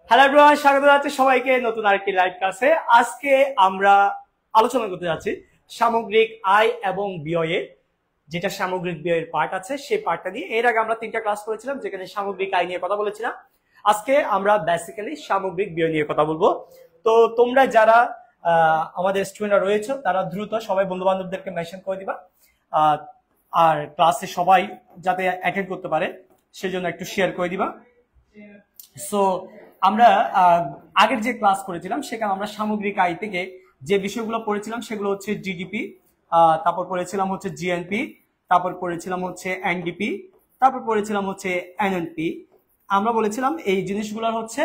Hello everyone, স্বাগত জানাচ্ছি সবাইকে নতুন আরেকটি লাইভ ক্লাসে। আজকে আমরা আলোচনা করতে যাচ্ছি সামগ্রিক আয় এবং ব্যয়ে, যেটা সামগ্রিক ব্যয়ের পার্ট আছে সেই পার্টটা নিয়ে। এর আগে আমরা 3টা ক্লাস করেছিলাম যেখানে সামগ্রিক আয় নিয়ে কথা বলেছিলাম। আজকে আমরা বেসিক্যালি সামগ্রিক ব্যয় নিয়ে কথা বলবো। তো তোমরা যারা আমাদের স্টুডেন্টরা রয়েছে তারা দ্রুত সবাই বন্ধু বান্ধবদেরকে মেনশন করে দিবা, আর ক্লাসে সবাই যাতে অ্যাটেন্ড করতে পারে সেজন্য একটু শেয়ার করে দিবা। সো আমরা আগের যে ক্লাস করেছিলাম সেখানে আমরা সামগ্রিক আয় থেকে যে বিষয়গুলো পড়েছিলাম সেগুলো হচ্ছে জিডিপি, তারপর পড়েছিলাম হচ্ছে জিএনপি, তারপর পড়েছিলাম হচ্ছে এনডিপি, তারপর পড়েছিলাম হচ্ছে এনএনপি। আমরা বলেছিলাম এই জিনিসগুলোর হচ্ছে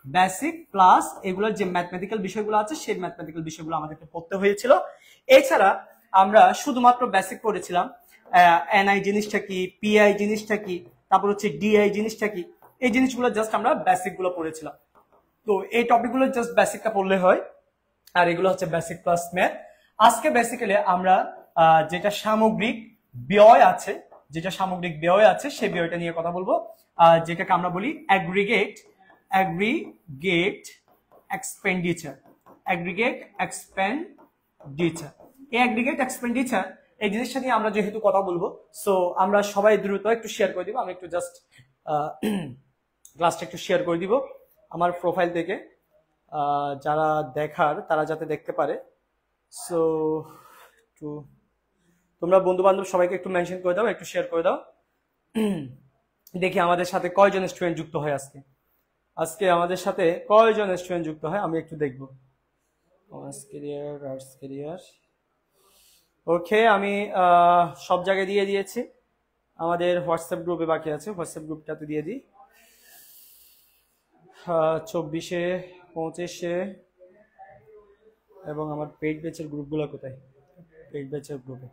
বেসিক প্লাস এগুলোর যে ম্যাথমেটিক্যাল বিষয়গুলো আছে সেই ম্যাথমেটিক্যাল বিষয়গুলো আমাদেরকে পড়তে হয়েছিল। এছাড়া আমরা শুধুমাত্র বেসিক পড়েছিলাম, এনআই জিনিসটা কি, পিআই জিনিসটা কি, তারপর হচ্ছে ডিআই জিনিসটা কি, এই জিনিসগুলো জাস্ট আমরা বেসিক গুলো পড়েছিলাম। তো এই টপিকগুলো জাস্ট বেসিকটা পড়লে হয়, আর এগুলো হচ্ছে বেসিক প্লাস ম্যাথ। আজকে বেসিক্যালি আমরা যেটা সামগ্রিক ব্যয় আছে সেই ব্যয়টা নিয়ে কথা বলবো, যেটাকে আমরা বলি অ্যাগ্রিগেট এক্সপেন্ডিচার। এই অ্যাগ্রিগেট এক্সপেন্ডিচার এই জিনিসটা নিয়ে আমরা যেহেতু কথা বলবো, সো আমরা সবাই দ্রুত একটু শেয়ার করে দিব। আমি একটু জাস্ট ক্লাসটা একটু শেয়ার করে দিব আমার প্রোফাইল থেকে, যারা দেখার তারা যাতে দেখতে পারে। সো একটু তোমরা বন্ধু বান্ধব সবাইকে একটু মেনশন করে দাও, একটু শেয়ার করে দাও। দেখি আমাদের সাথে কয়জন স্টুডেন্ট যুক্ত হয় আজকে আমাদের সাথে কয়জন স্টুডেন্ট যুক্ত হয় আমি একটু দেখবো। কমার্স ক্যারিয়ার, আর্টস ক্যারিয়ার, ওকে। আমি সব জায়গায় দিয়ে দিয়েছি। আমাদের হোয়াটসঅ্যাপ গ্রুপে বাকি আছে, হোয়াটসঅ্যাপ গ্রুপটাতে দিয়ে দিই। 24-এ, 25-এ, এবং আমার পেইড ব্যাচের গ্রুপগুলো কোথায়? পেইড ব্যাচের গ্রুপে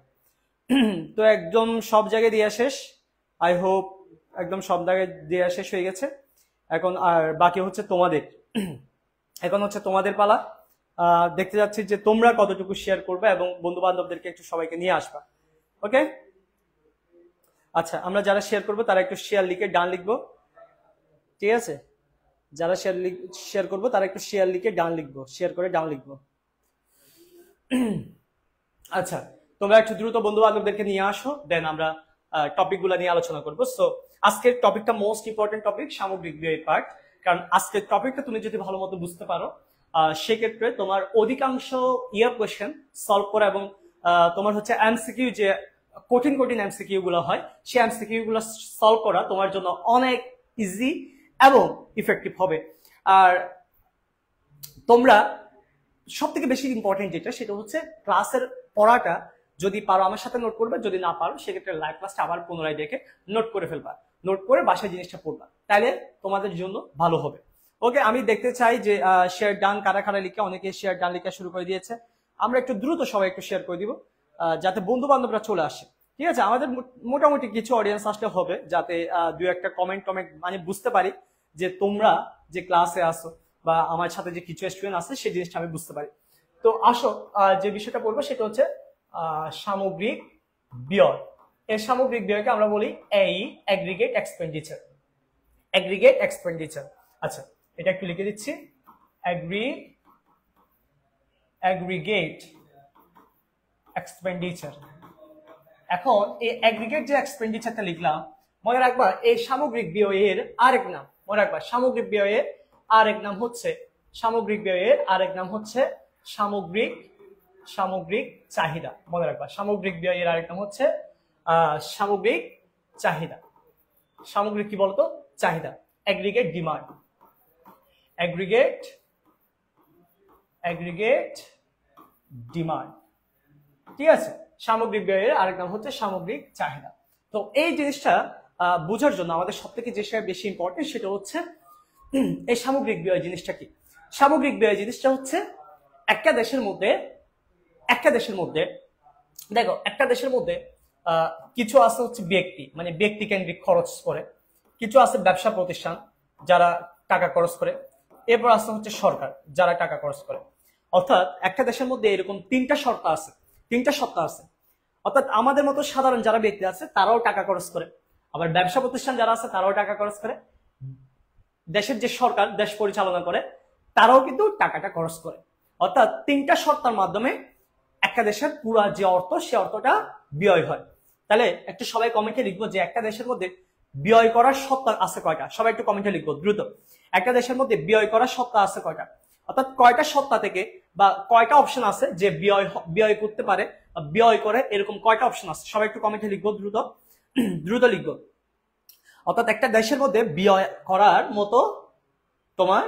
তো একদম সব জায়গায় দেওয়া শেষ। আই হোপ একদম সব জায়গায় দেওয়া শেষ হয়ে গেছে। এখন আর বাকি হচ্ছে তোমাদের পালা। দেখতে যাচ্ছি যে তোমরা কতটুকু শেয়ার করবে এবং বন্ধু বান্ধবদেরকে একটু সবাইকে নিয়ে আসবা। ওকে, আচ্ছা, আমরা যারা শেয়ার করবো তারা একটু শেয়ার লিখে ডান লিখবো, ঠিক আছে? যারা শেয়ার করবো তারা একটু শেয়ার লিখে ডান লিখবো, শেয়ার করে ডান লিখবো। আচ্ছা, তোমরা একটু দ্রুত বন্ধু বান্ধবদেরকে নিয়ে আসো, দেন আমরা টপিকগুলো নিয়ে আলোচনা করবো। সো আজকের টপিকটা মোস্ট ইম্পর্টেন্ট টপিক, সামগ্রিক ব্যয়ের পার্ট। কারণ আজকের টপিকটা তুমি যদি ভালো মতো বুঝতে পারো সেক্ষেত্রে তোমার অধিকাংশ ইয়ার কোয়েশ্চেন সলভ করা এবং তোমার হচ্ছে এমসিকিউ, যে কঠিন এমসিকিউ গুলো হয় সেই এমসিকিউ গুলো সলভ করা তোমার জন্য অনেক ইজি এবং ইফেক্টিভ হবে। আর তোমরা সব থেকে বেশি ইম্পর্টেন্ট যেটা সেটা হচ্ছে ক্লাসের পড়াটা যদি পারো আমার সাথে নোট করবে, যদি না পারো সেক্ষেত্রে লাইভ ক্লাসটা আবার পুনরায় দেখে নোট করে ফেলবা, নোট করে বাসায় জিনিসটা পড়বা, তাহলে তোমাদের জন্য ভালো হবে। ওকে, আমি দেখতে চাই যে শেয়ার ডান কারা লিখে, অনেকে শেয়ার ডান লিখা শুরু করে দিয়েছে। আমরা একটু দ্রুত সবাই একটু শেয়ার করে দিব যাতে বন্ধু বান্ধবরা চলে আসে, ঠিক আছে? আমাদের মোটামুটি কিছু অডিয়েন্স আসলে হবে, যাতে 2-একটা কমেন্ট মানে বুঝতে পারি যে তোমরা যে ক্লাসে আসো বা আমার সাথে যে কিছু স্টুডেন্ট আছে সেই জিনিসটা আমি বুঝতে পারি। তো আসো, যে বিষয়টা বলবো সেটা হচ্ছে সামগ্রিক ব্যয়। এই সামগ্রিক ব্যয়কে আমরা বলি অ্যাগ্রিগেট এক্সপেন্ডিচার। আচ্ছা, এটা একটু লিখে দিচ্ছি, অ্যাগ্রিগেট এক্সপেন্ডিচার। এখন এই অ্যাগ্রিগেট যে এক্সপেন্ডিচারটা লিখলাম, মনে রাখবা এই সামগ্রিক ব্যয়ের আরেক নাম, সামগ্রিক ব্যয়ের আরেক নাম হচ্ছে সামগ্রিক চাহিদা। মনে রাখবা সামগ্রিক ব্যয়ের আরেক নাম হচ্ছে সামগ্রিক চাহিদা। সামগ্রিক কি বলতো? চাহিদা। অ্যাগ্রিগেট ডিমান্ড, ঠিক আছে? সামগ্রিক ব্যয়ের আরেক নাম হচ্ছে সামগ্রিক চাহিদা। তো এই জিনিসটা বোঝার জন্য আমাদের সব থেকে যেটা বেশি ইম্পর্টেন্ট সেটা হচ্ছে এই সামগ্রিক ব্যয় জিনিসটা কি। সামগ্রিক ব্যয় জিনিসটা হচ্ছে একটা দেশের মধ্যে দেখো, একটা দেশের মধ্যে কিছু আছে হচ্ছে ব্যক্তি, মানে ব্যক্তি কেন্দ্রিক খরচ করে, কিছু আছে ব্যবসা প্রতিষ্ঠান যারা টাকা খরচ করে, এরপর আছে হচ্ছে সরকার যারা টাকা খরচ করে। অর্থাৎ একটা দেশের মধ্যে এরকম তিনটা সত্তা আছে। অর্থাৎ আমাদের মতো সাধারণ যারা ব্যক্তি আছে তারাও টাকা খরচ করে, আবার ব্যবসা প্রতিষ্ঠান যারা আছে তারাও টাকা খরচ করে, দেশের যে সরকার দেশ পরিচালনা করে তারাও কিন্তু টাকাটা খরচ করে। অর্থাৎ তিনটা সত্তার মাধ্যমে একটা দেশের পুরা যে অর্থ সে অর্থটা ব্যয় হয়। তাহলে একটু সবাই কমেন্টে লিখবো যে একটা দেশের মধ্যে ব্যয় করার সত্তা আছে কয়টা, সবাই একটু কমেন্টে লিখবো দ্রুত। একটা দেশের মধ্যে ব্যয় করার সত্তা আছে কয়টা, অর্থাৎ কয়টা সত্তা থেকে বা কয়টা অপশন আছে যে ব্যয় করতে পারে, ব্যয় করে, এরকম কয়টা অপশন আছে সবাই একটু কমেন্টে লিখবো দ্রুত দ্রুত লিখবো। অর্থাৎ একটা দেশের মধ্যে ব্যয় করার মতো তোমার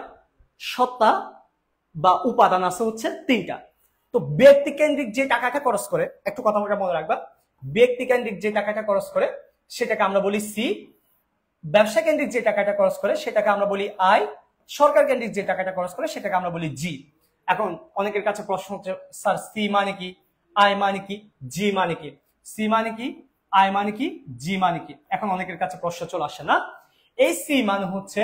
সত্তা বা উপাদান আছে হচ্ছে তিনটা। তো ব্যক্তি কেন্দ্রিক যে টাকাটা খরচ করে, একটু কথা মনে রাখবা, ব্যক্তি কেন্দ্রিক যে টাকাটা খরচ করে সেটাকে আমরা বলি সি, ব্যবসা কেন্দ্রিক যে টাকাটা খরচ করে সেটাকে আমরা বলি আই, সরকার কেন্দ্রিক যে টাকাটা খরচ করে সেটাকে আমরা বলি জি। এখন অনেকের কাছে প্রশ্ন হচ্ছে স্যার সি মানে কি, আই মানে কি, জি মানে কি, সি মানে কি, আই মানে কি, জি মানে কি, এখন অনেকের কাছে প্রশ্ন চলে আসে না। এই সি মানে হচ্ছে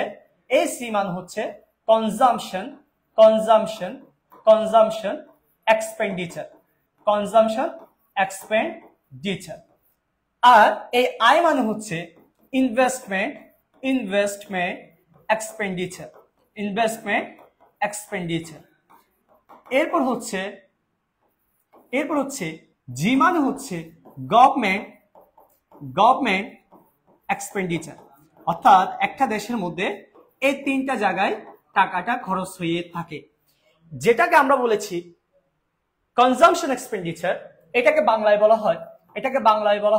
consumption, consumption, consumption expenditure, consumption expenditure. আর এই আই মানে হচ্ছে investment, investment expenditure, investment expenditure. এরপর হচ্ছে জি মানে হচ্ছে গভর্নমেন্ট, গভর্নমেন্ট এক্সপেন্ডিচার। অর্থাৎ একটা দেশের মধ্যে এই তিনটা জায়গায় টাকাটা খরচ হয়ে থাকে, যেটাকে আমরা বলেছি কনজাম্পশন এক্সপেন্ডিচার। এটাকে বাংলায় বলা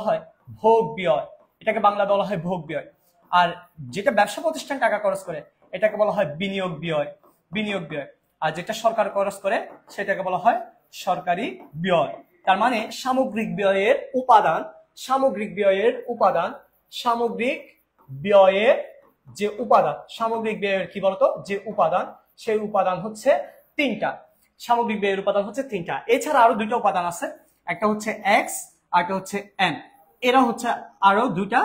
হয়, ভোগ ব্যয়, এটাকে বাংলায় বলা হয় ভোগ ব্যয়। আর যেটা ব্যবসা প্রতিষ্ঠান টাকা খরচ করে এটাকে বলা হয় বিনিয়োগ ব্যয়, বিনিয়োগ ব্যয়। আর যেটা সরকার খরচ করে সেটাকে বলা হয় সরকারি ব্যয়। তার মানে সামগ্রিক ব্যয়ের উপাদান, সামগ্রিক ব্যয়ের উপাদান, সামগ্রিক ব্যয়ের যে উপাদান, সামগ্রিক ব্যয়ের কি বলতো যে উপাদান, সেই উপাদান হচ্ছে তিনটা। সামগ্রিক ব্যয়ের উপাদান হচ্ছে তিনটা। এছাড়া আরো দুইটা উপাদান আছে, একটা হচ্ছে এক্স আর একটা হচ্ছে এন। এরা হচ্ছে আরো দুইটা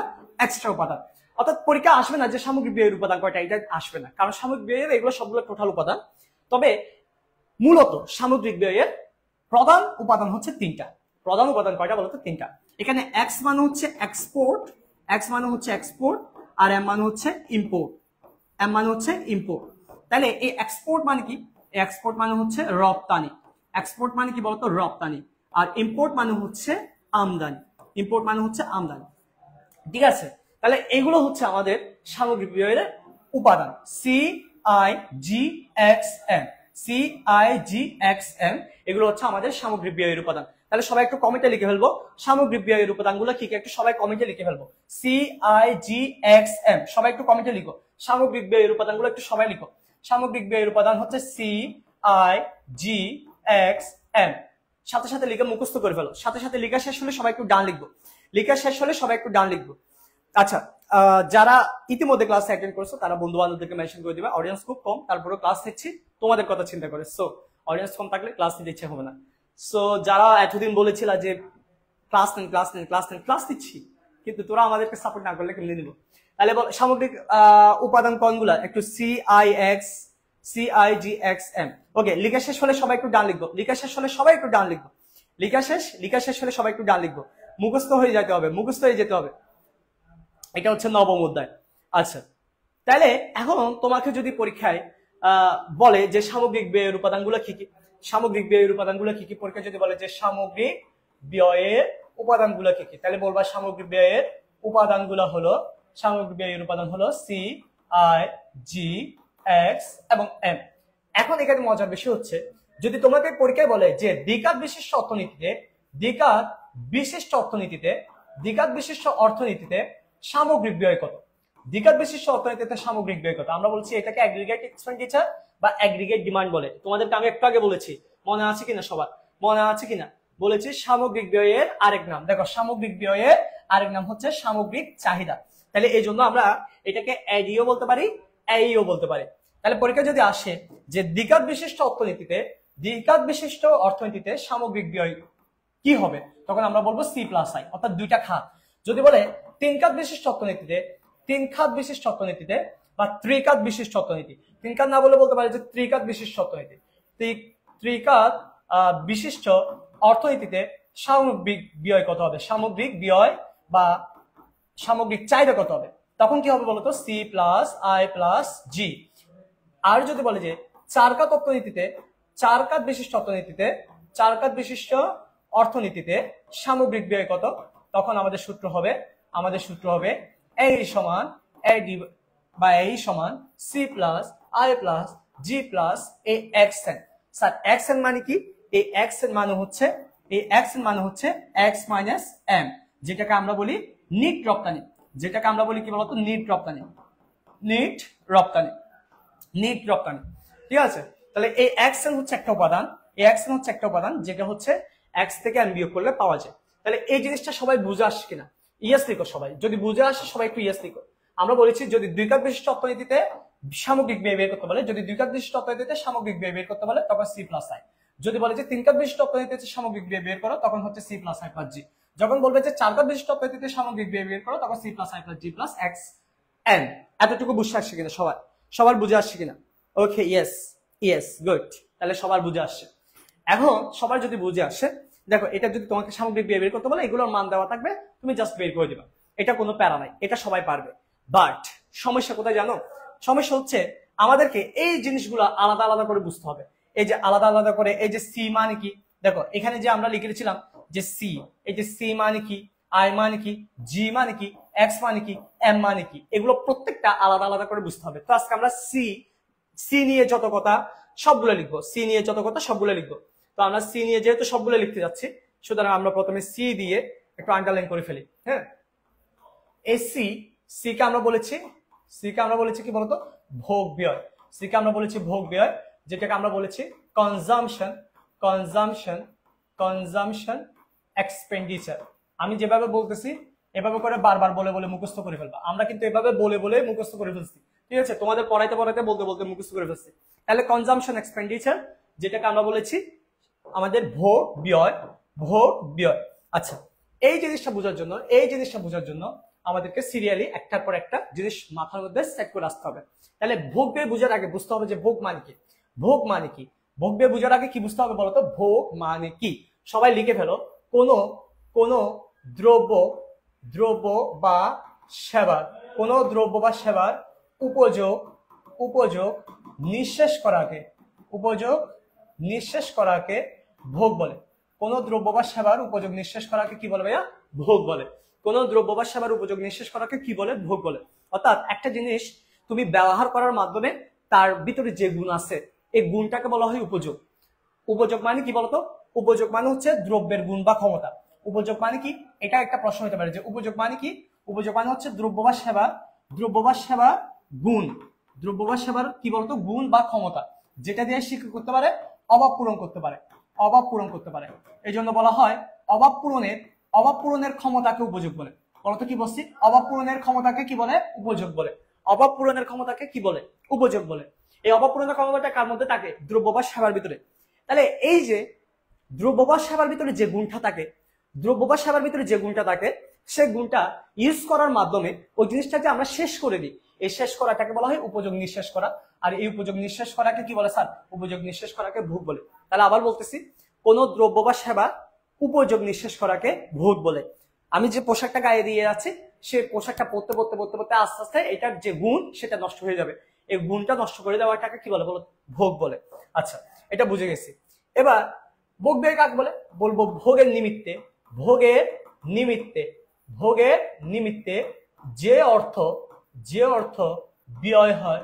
এক্সট্রা উপাদান। অর্থাৎ পরীক্ষা আসবে না যে সামগ্রিক ব্যয়ের উপাদান কয়টা, এটা আসবে না, কারণ সামগ্রিক ব্যয়ের এগুলো সবগুলো টোটাল উপাদান। তবে মূলত সামগ্রিক ব্যয়ের প্রধান উপাদান হচ্ছে তিনটা। প্রধান উপাদান কয়টা বলতো? তিনটা। এখানে এক্স মানে হচ্ছে এক্সপোর্ট, এক্স মানে হচ্ছে এক্সপোর্ট, আর এম মানে হচ্ছে ইম্পোর্ট, এম মানে হচ্ছে ইম্পোর্ট। তাহলে এই এক্সপোর্ট মানে কি? এক্সপোর্ট মানে হচ্ছে রপ্তানি, এক্সপোর্ট মানে কি বলতো? রপ্তানি। আর ইম্পোর্ট মানে হচ্ছে আমদানি, ইম্পোর্ট মানে হচ্ছে আমদানি। ঠিক আছে, তাহলে এগুলো হচ্ছে আমাদের সামগ্রিক ব্যয়ের উপাদান, C I G X M, C I G X M, এগুলো হচ্ছে আমাদের সামগ্রিক ব্যয়ের উপাদান। তাহলে সবাই একটু কমেন্টে লিখে ফেলবো সামগ্রিক ব্যয়ের উপাদানগুলো কি কি, একটু সবাই কমেন্টে লিখে ফেলবো। C I G X M, সবাই একটু কমেন্টে লিখো সামগ্রিক ব্যয়ের উপাদানগুলো, একটু সবাই লিখো। সামগ্রিক ব্যয়ের উপাদান হচ্ছে C I G X M. সাথে সাথে লিখে মুখস্থ করে ফেলো, সাথে সাথে লেখা শেষ হলে সবাই একটু ডান লিখবো, লেখা শেষ হলে সবাই একটু ডান লিখবো। আচ্ছা, যারা ইতিমধ্যে ক্লাস অ্যাটেন্ড করছো তারা বন্ধু বান্ধবদেরকে মেনশন করে দিবা। অডিয়েন্স খুব কম, তারপরেও ক্লাস নিচ্ছি তোমাদের কথা চিন্তা করে। সো অডিয়েন্স কম থাকলে ক্লাস নিতে ইচ্ছে হবে না। সো যারা এতদিন বলেছিল যে ক্লাস নেন ক্লাস নেন ক্লাস নেন, ক্লাস নিচ্ছি, কিন্তু তোরা আমাদেরকে সাপোর্ট না করলে কেমনে নিব? তাহলে বল সামগ্রিক উপাদান কোনগুলা, একটু C I X, C I G X M. Okay, লিখা শেষ হলে সবাই একটু ডান লিখবো, লিখা শেষ হলে সবাই একটু ডান লিখবো, লিখা শেষ হলে সবাই একটু ডান লিখবো। মুখস্থ হয়ে যেতে হবে, মুখস্থ হয়ে যেতে হবে। এটা হচ্ছে নবম অধ্যায়। আচ্ছা, তাহলে এখন তোমাকে যদি পরীক্ষায় বলে যে সামগ্রিক ব্যয়ের উপাদানগুলো কি কি, সামগ্রিক ব্যয়ের উপাদানগুলো কি কি, পরীক্ষা যদি বলে যে সামগ্রিক ব্যয়ের উপাদানগুলো কি কি, তাহলে বলবা সামগ্রিক ব্যয়ের উপাদানগুলো হলো, সামগ্রিক ব্যয়ের উপাদান হলো সি আই জি এক্স এবং এম। এখন এখানে মজার বিষয় হচ্ছে যদি তোমাকে পরীক্ষায় বলে যে দ্বিঘাত বিশিষ্ট অর্থনীতিতে, দ্বিঘাত বিশিষ্ট অর্থনীতিতে, দ্বিঘাত বিশিষ্ট অর্থনীতিতে সামগ্রিক ব্যয় কত, দ্বিঘাত বিশিষ্ট অর্থনীতিতে সামগ্রিক ব্যয় কত, আমরা বলছি এটাকে অ্যাগ্রিগেট এক্সপেন্ডিচার বা অ্যাগ্রিগেট ডিমান্ড বলে। তোমাদেরকে আমি একটু আগে বলেছি, মনে আছে কিনা সবার, মনে আছে কিনা? বলেছি সামগ্রিক ব্যয়ের আরেক নাম, দেখো সামগ্রিক ব্যয়ের আরেক নাম হচ্ছে সামগ্রিক চাহিদা। তাহলে এই জন্য আমরা এটাকে এডিও বলতে পারি, এইও বলতে পারি। তাহলে পরীক্ষা যদি আসে যে দ্বিঘাত বিশিষ্ট অর্থনীতিতে, দ্বিঘাত বিশিষ্ট অর্থনীতিতে সামগ্রিক ব্যয় কি হবে, তখন আমরা বলবো সি প্লাস আই, অর্থাৎ দুইটা খাত। যদি বলে তিন খাত বিশিষ্ট অর্থনীতিতে, তিন খাত বিশিষ্ট অর্থনীতিতে বা ত্রিখাত বিশিষ্ট অর্থনীতি, তিন খাত না বলে বলতে পারে যে ত্রিখাত বিশিষ্ট অর্থনীতি, ত্রিখাত বিশিষ্ট অর্থনীতিতে সামগ্রিক ব্যয় কত হবে, সামগ্রিক ব্যয় বা সামগ্রিক চাহিদা কত হবে, তখন কি হবে বলতো, সি প্লাস আই প্লাস জি। আর যদি বলে যে চার কাত অর্থনীতিতে, চার কাত বিশিষ্ট অর্থনীতিতে, চার কাত বিশিষ্ট অর্থনীতিতে সামগ্রিক ব্যয় কত, তখন আমাদের সূত্র হবে, এ সমান এডি বা এই সমান C plus I plus G plus এ X N. Sir X N মানে কি? এই এক্স এন মানে হচ্ছে এক্স মাইনাস এম, যেটাকে আমরা বলি নিট রপ্তানি, যেটাকে আমরা বলি কি বলতো, নিট রপ্তানি, নিট রপ্তানি, নিট রপ্তানি। ঠিক আছে, তাহলে এই এক্স এন হচ্ছে একটা উপাদান, যেটা হচ্ছে এক্স থেকে এন বিয়োগ করলে পাওয়া যায়। তাহলে এই জিনিসটা সবাই বুঝে আসছে কিনা? ইয়েস লিখো সবাই, যদি বুঝে আসে সবাই একটু ইয়েস লিখো। আমরা বলেছি যদি দুই কাত বিশিষ্ট অর্থনীতিতে সামগ্রিক ব্যয় বের করতে বলে, তখন সি প্লাস আই। যদি বলে যে তিন কাত বিশিষ্ট অর্থনীতিতে সামগ্রিক ব্যয় বের করো, তখন হচ্ছে সি প্লাস আই প্লাস জি। যখন বলবে যে চার কাত বিশিষ্ট অর্থনীতিতে সামগ্রিক ব্যয় বের করো, তখন C plus I plus G plus X N. এতটুকু বুঝে আসছে কিনা সবার বুঝে আসছে কিনা? Okay, yes good. তাহলে সবার বুঝে আসছে। এখন সবার যদি বুঝে আসে, দেখো এটা যদি তোমাকে সামগ্রিক ব্যয় বের করতে বলে, এগুলোর মান দেওয়া থাকবে, তুমি জাস্ট বের করে দিবা, এটা কোনো প্যারা নাই, এটা সবাই পারবে। বাট সমস্যা কোথায় জানো? সমস্যা হচ্ছে আমাদেরকে এই জিনিসগুলো আলাদা আলাদা করে বুঝতে হবে। এই যে আলাদা আলাদা করে, এই যে সি মানে কি, দেখো এখানে যে আমরা লিখে রেখেছিলাম যে সি, এই যে সি মানে কি, আই মানে কি, জি মানে কি, এক্স মানে কি, এম মানে কি, এগুলো প্রত্যেকটা আলাদা আলাদা করে বুঝতে হবে। তো আজকে আমরা সি নিয়ে যত কথা সবগুলো লিখবো, তো আমরা সি নিয়ে যেহেতু সবগুলো লিখতে যাচ্ছি, সুতরাং আমরা প্রথমে সি দিয়ে একটু আন্ডারলাইন করে ফেলি। হ্যাঁ, এই সি কে আমরা বলেছি কি বলতো, ভোগ ব্যয়। যেটাকে আমরা বলেছি কনজামশন এক্সপেন্ডিচার। আমি যেভাবে বলতেছি এভাবে করে বারবার বলে বলে মুখস্থ করে ফেলবা। আমরা কিন্তু এভাবে বলে বলে মুখস্থ করে ফেলছি, ঠিক আছে? তোমাদের পড়াইতে বলতে বলতে মুখস্থ করে ফেলছি। তাহলে কনজামশন এক্সপেন্ডিচার, যেটাকে আমরা বলেছি আমাদের ভোগ ব্যয়। আচ্ছা, এই জিনিসটা বোঝার জন্য আমাদেরকে সিরিয়ালি একটার পর একটা জিনিস মাথার মধ্যে সেট করে আসতে হবে। তাহলে ভোগ ব্যয় বোঝার আগে বুঝতে হবে যে ভোগ মানে কি। ভোগ ব্যয় বোঝার আগে কি বুঝতে হবে বলতো? ভোগ মানে কি? সবাই লিখে ফেলো, কোন দ্রব্য বা সেবার, উপযোগ নিঃশেষ করাকে ভোগ বলে। কোন দ্রব্য বা সেবার উপযোগ নিঃশেষ করাকে কি বলে ভাইয়া? ভোগ বলে। কোন দ্রব্য বা সেবার উপযোগ নিঃশেষ করাকে কি বলে? ভোগ বলে। অর্থাৎ একটা জিনিস তুমি ব্যবহার করার মাধ্যমে তার ভিতরে যে গুণ আছে, এই গুণটাকে বলা হয় উপযোগ। উপযোগ মানে কি বলতো? উপযোগ মানে হচ্ছে দ্রব্যের গুণ বা ক্ষমতা। উপযোগ মানে কি? এটা একটা প্রশ্ন হতে পারে যে উপযোগ মানে কি? উপযোগ মানে হচ্ছে দ্রব্য বা সেবা গুণ, কি বলতো? গুণ বা ক্ষমতা, যেটা দিয়ে সে কি করতে পারে? অভাব পূরণ করতে পারে। এই জন্য বলা হয় অভাব পূরণের ক্ষমতাকে উপযোগ বলে। বলতো কি বলছি? অভাব পূরণের ক্ষমতাকে কি বলে? উপযোগ বলে। এই অভাব পূরণের ক্ষমতাটা কার মধ্যে থাকে? দ্রব্য বা সেবার ভিতরে। তাহলে এই যে দ্রব্য বা সেবার ভিতরে যে গুণটা থাকে, সেই গুণটা ইউজ করার মাধ্যমে ওই জিনিসটাকে আমরা শেষ করে দিই। এই শেষ করাটাকে বলা হয় উপযোগ নিঃশেষ করা। আর এই উপযোগ নিঃশেষ করাকে কি বলে স্যার? উপযোগ নিঃশেষ করাকে ভোগ বলে। তাহলে আবার বলতেছি, কোন দ্রব্য বা সেবা উপযোগ নিঃশেষ করাকে ভোগ বলে। আমি যে পোশাকটা গায়ে দিয়ে যাচ্ছি, সেই পোশাকটা পরতে আস্তে আস্তে এটার যে গুণ সেটা নষ্ট হয়ে যাবে। এই গুণটা নষ্ট করে দেওয়াটাকে কি বলে? ভোগ বলে। আচ্ছা, এটা বুঝে গেছি। এবার ভোগ ব্যয় কাকে বলে? বলবো ভোগের নিমিত্তে যে অর্থ ব্যয় হয়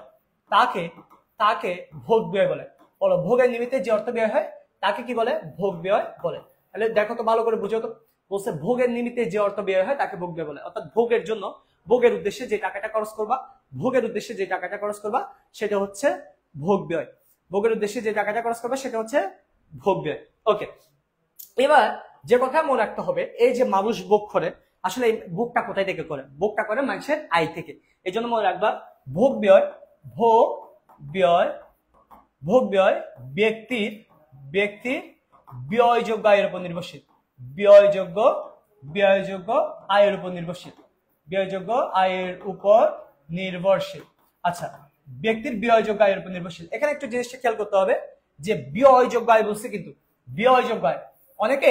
তাকে ভোগ ব্যয় বলে। বলো, ভোগের নিমিত্তে যে অর্থ ব্যয় হয় তাকে কি বলে? ভোগ ব্যয় বলে। তাহলে দেখো তো ভালো করে বুঝো তো, বলছে ভোগের নিমিত্তে যে অর্থ ব্যয় হয় তাকে ভোগ ব্যয় বলে। অর্থাৎ ভোগের উদ্দেশ্যে যে টাকাটা খরচ করবা সেটা হচ্ছে ভোগ ব্যয়। ওকে, এবার যে কথা মনে রাখতে হবে, এই যে মানুষ ভোগ করে, আসলে এই ভোগটা কোথায় থেকে করে? ভোগটা করে মানুষের আয় থেকে। এই জন্য মনে রাখবা, ভোগ ব্যয় ব্যক্তির ব্যয়যোগ্য আয়ের উপর নির্ভরশীল। আচ্ছা, ব্যক্তির ব্যয়যোগ্য আয়ের উপর নির্ভরশীল। এখানে একটু জিনিসটা খেয়াল করতে হবে যে ব্যয়যোগ্য আয় বলছে, কিন্তু ব্যয়যোগ্য আয় অনেকে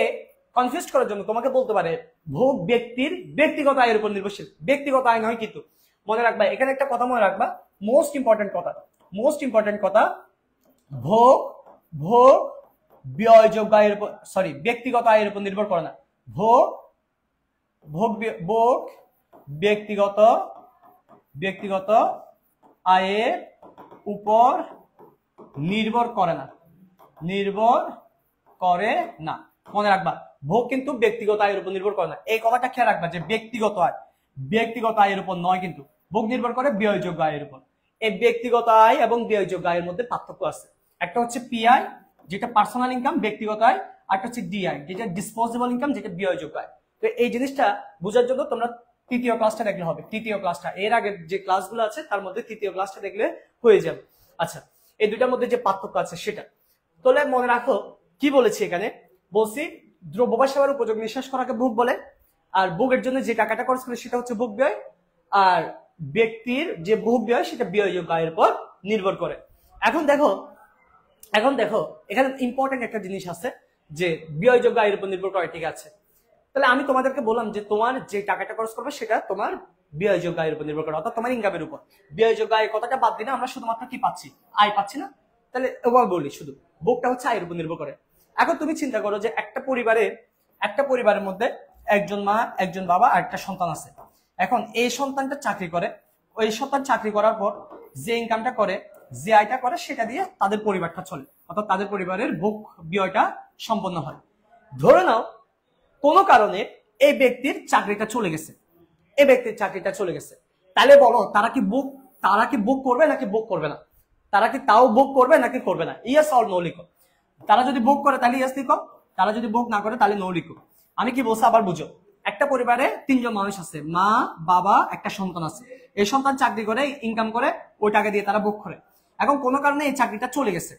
কনফিউজ করার জন্য তোমাকে বলতে পারে ভোগ ব্যক্তির ব্যক্তিগত আয়ের উপর নির্ভরশীল। ব্যক্তিগত আয় নয়, কিন্তু মনে রাখবা, এখানে একটা কথা মনে রাখবা, মোস্ট ইম্পর্টেন্ট কথা, ভোগ ভোগ ব্যয়যোগ্য আয়ের উপর, সরি, ব্যক্তিগত আয়ের উপর নির্ভর করে না। ভোগ ভোগ ভোগ ব্যক্তিগত আয়ের উপর নির্ভর করে না, মনে রাখবা ভোগ কিন্তু ব্যক্তিগত আয়ের উপর নির্ভর করে না। এই কথাটা খেয়াল রাখবা যে ব্যক্তিগত আয়ের উপর নয়, কিন্তু ভোগ নির্ভর করে ব্যয়যোগ্য আয়ের উপর। এই ব্যক্তিগত আয় এবং ব্যয়যোগ্য আয়ের মধ্যে পার্থক্য আছে। একটা হচ্ছে পিআই যেটা পার্সোনাল ইনকাম ব্যক্তিগত আয়, আর একটা হচ্ছে ডিআই যেটা ডিসপোজেবল ইনকাম যেটা ব্যয়যোগ্য আয়। তো এই জিনিসটা বোঝার জন্য তোমরা তৃতীয় ক্লাসটা দেখলে হবে, তৃতীয় ক্লাসটা, এর আগে যে ক্লাসগুলো আছে তার মধ্যে তৃতীয় ক্লাসটা দেখলে হয়ে যাবে। আচ্ছা, এই দুটার মধ্যে যে পার্থক্য আছে সেটা তাহলে মনে রাখো। কি বলেছি এখানে? বলছি দ্রব্য বা সেবার উপযোগ নিঃশ্বাস করাকে ভোগ বলে, আর ভোগের জন্য যে টাকাটা খরচ করে সেটা হচ্ছে ভোগ ব্যয়, আর ব্যক্তির যে ভোগ ব্যয় সেটা ব্যয়যোগ্য আয়ের উপর নির্ভর করে। এখন দেখো এখানে ইম্পর্টেন্ট একটা জিনিস আছে যে ব্যয়যোগ্য আয়ের উপর নির্ভর করে, ঠিক আছে। তাহলে আমি তোমাদেরকে বললাম যে তোমার যে টাকাটা খরচ করবে সেটা তোমার ব্যয়যোগ্য আয়ের উপর নির্ভর করে, অর্থাৎ তোমার ইনকামের উপর। ব্যয়যোগ্য আয়ের কথাটা বাদ দিলে আমরা শুধুমাত্র কি পাচ্ছি? আয় পাচ্ছি না। তাহলে এবার বলি শুধু ভোগটা হচ্ছে আয়ের উপর নির্ভর করে। এখন তুমি চিন্তা করো যে একটা পরিবারের মধ্যে একজন মা, একজন বাবা আর একটা সন্তান আছে। এখন এই সন্তানটা চাকরি করে, ওই সন্তান চাকরি করার পর যে ইনকামটা করে, যে আয়টা করে, সেটা দিয়ে তাদের পরিবারটা চলে, অর্থাৎ তাদের পরিবারের ভোগ ব্যয়টা সম্পন্ন হয়। ধরে নাও কোনো কারণে এই ব্যক্তির চাকরিটা চলে গেছে, তাহলে বলো তারা কি ভোগ করবে নাকি ভোগ করবে না? তারা কি তাও ভোগ করবে নাকি করবে না? ইয়েস অর নো লিখো। তারা যদি ভোগ করে তাহলে ইয়েস লিখো, তারা যদি ভোগ না করে তাহলে নো লিখো। আমি কি বলছি আবার বুঝো। একটা পরিবারে তিনজন মানুষ আছে, মা, বাবা, একটা সন্তান আছে। এই সন্তান চাকরি করে, ইনকাম করে, ওই টাকা দিয়ে তারা ভোগ করে। এখন কোনো কারণে এই চাকরিটা চলে গেছে,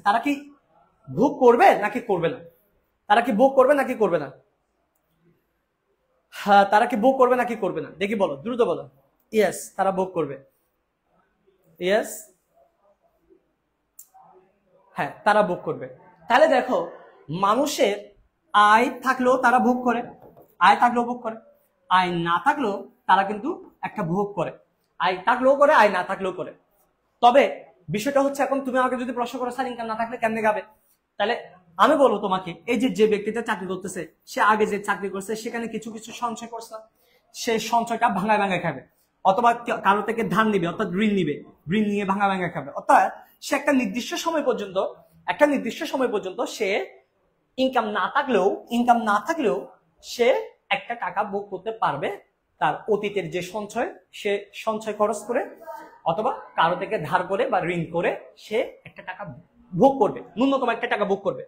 তারা কি ভোগ করবে নাকি করবে না? তারা কি ভোগ করবে নাকি করবে না? হ্যাঁ, তারা কি ভোগ করবে নাকি করবে না? দেখি বলো, দ্রুত বলো। ইয়েস, তারা ভোগ করবে। ইয়েস, হ্যাঁ, তারা ভোগ করবে। তাহলে দেখো, মানুষের আয় থাকলেও তারা ভোগ করে, আয় না থাকলেও তারা কিন্তু একটা ভোগ করে, আয় থাকলেও করে, আয় না থাকলেও করে। তবে বিষয়টা হচ্ছে, এখন তুমি আমাকে যদি প্রশ্ন করো স্যার ইনকাম না থাকলে কেমনে গাবে, তাহলে আমি বলবো তোমাকে, এই যে ব্যক্তিটা চাকরি করতেছে, সে আগে যে চাকরি করছে সেখানে কিছু সঞ্চয় করছে, সে সঞ্চয়টা ভাঙায় খাবে, অথবা কারো থেকে ধার নিবে, অর্থাৎ ঋণ নিয়ে ভাঙায় খাবে। অর্থাৎ সে একটা নির্দিষ্ট সময় পর্যন্ত সে ইনকাম না থাকলেও সে একটা টাকা ভোগ করতে পারবে, তার অতীতের যে সঞ্চয়, সে সঞ্চয় খরচ করে অথবা কারো থেকে ধার করে বা ঋণ করে সে একটা টাকা ভোগ করবে, ন্যূনতম একটা টাকা ভোগ করবে।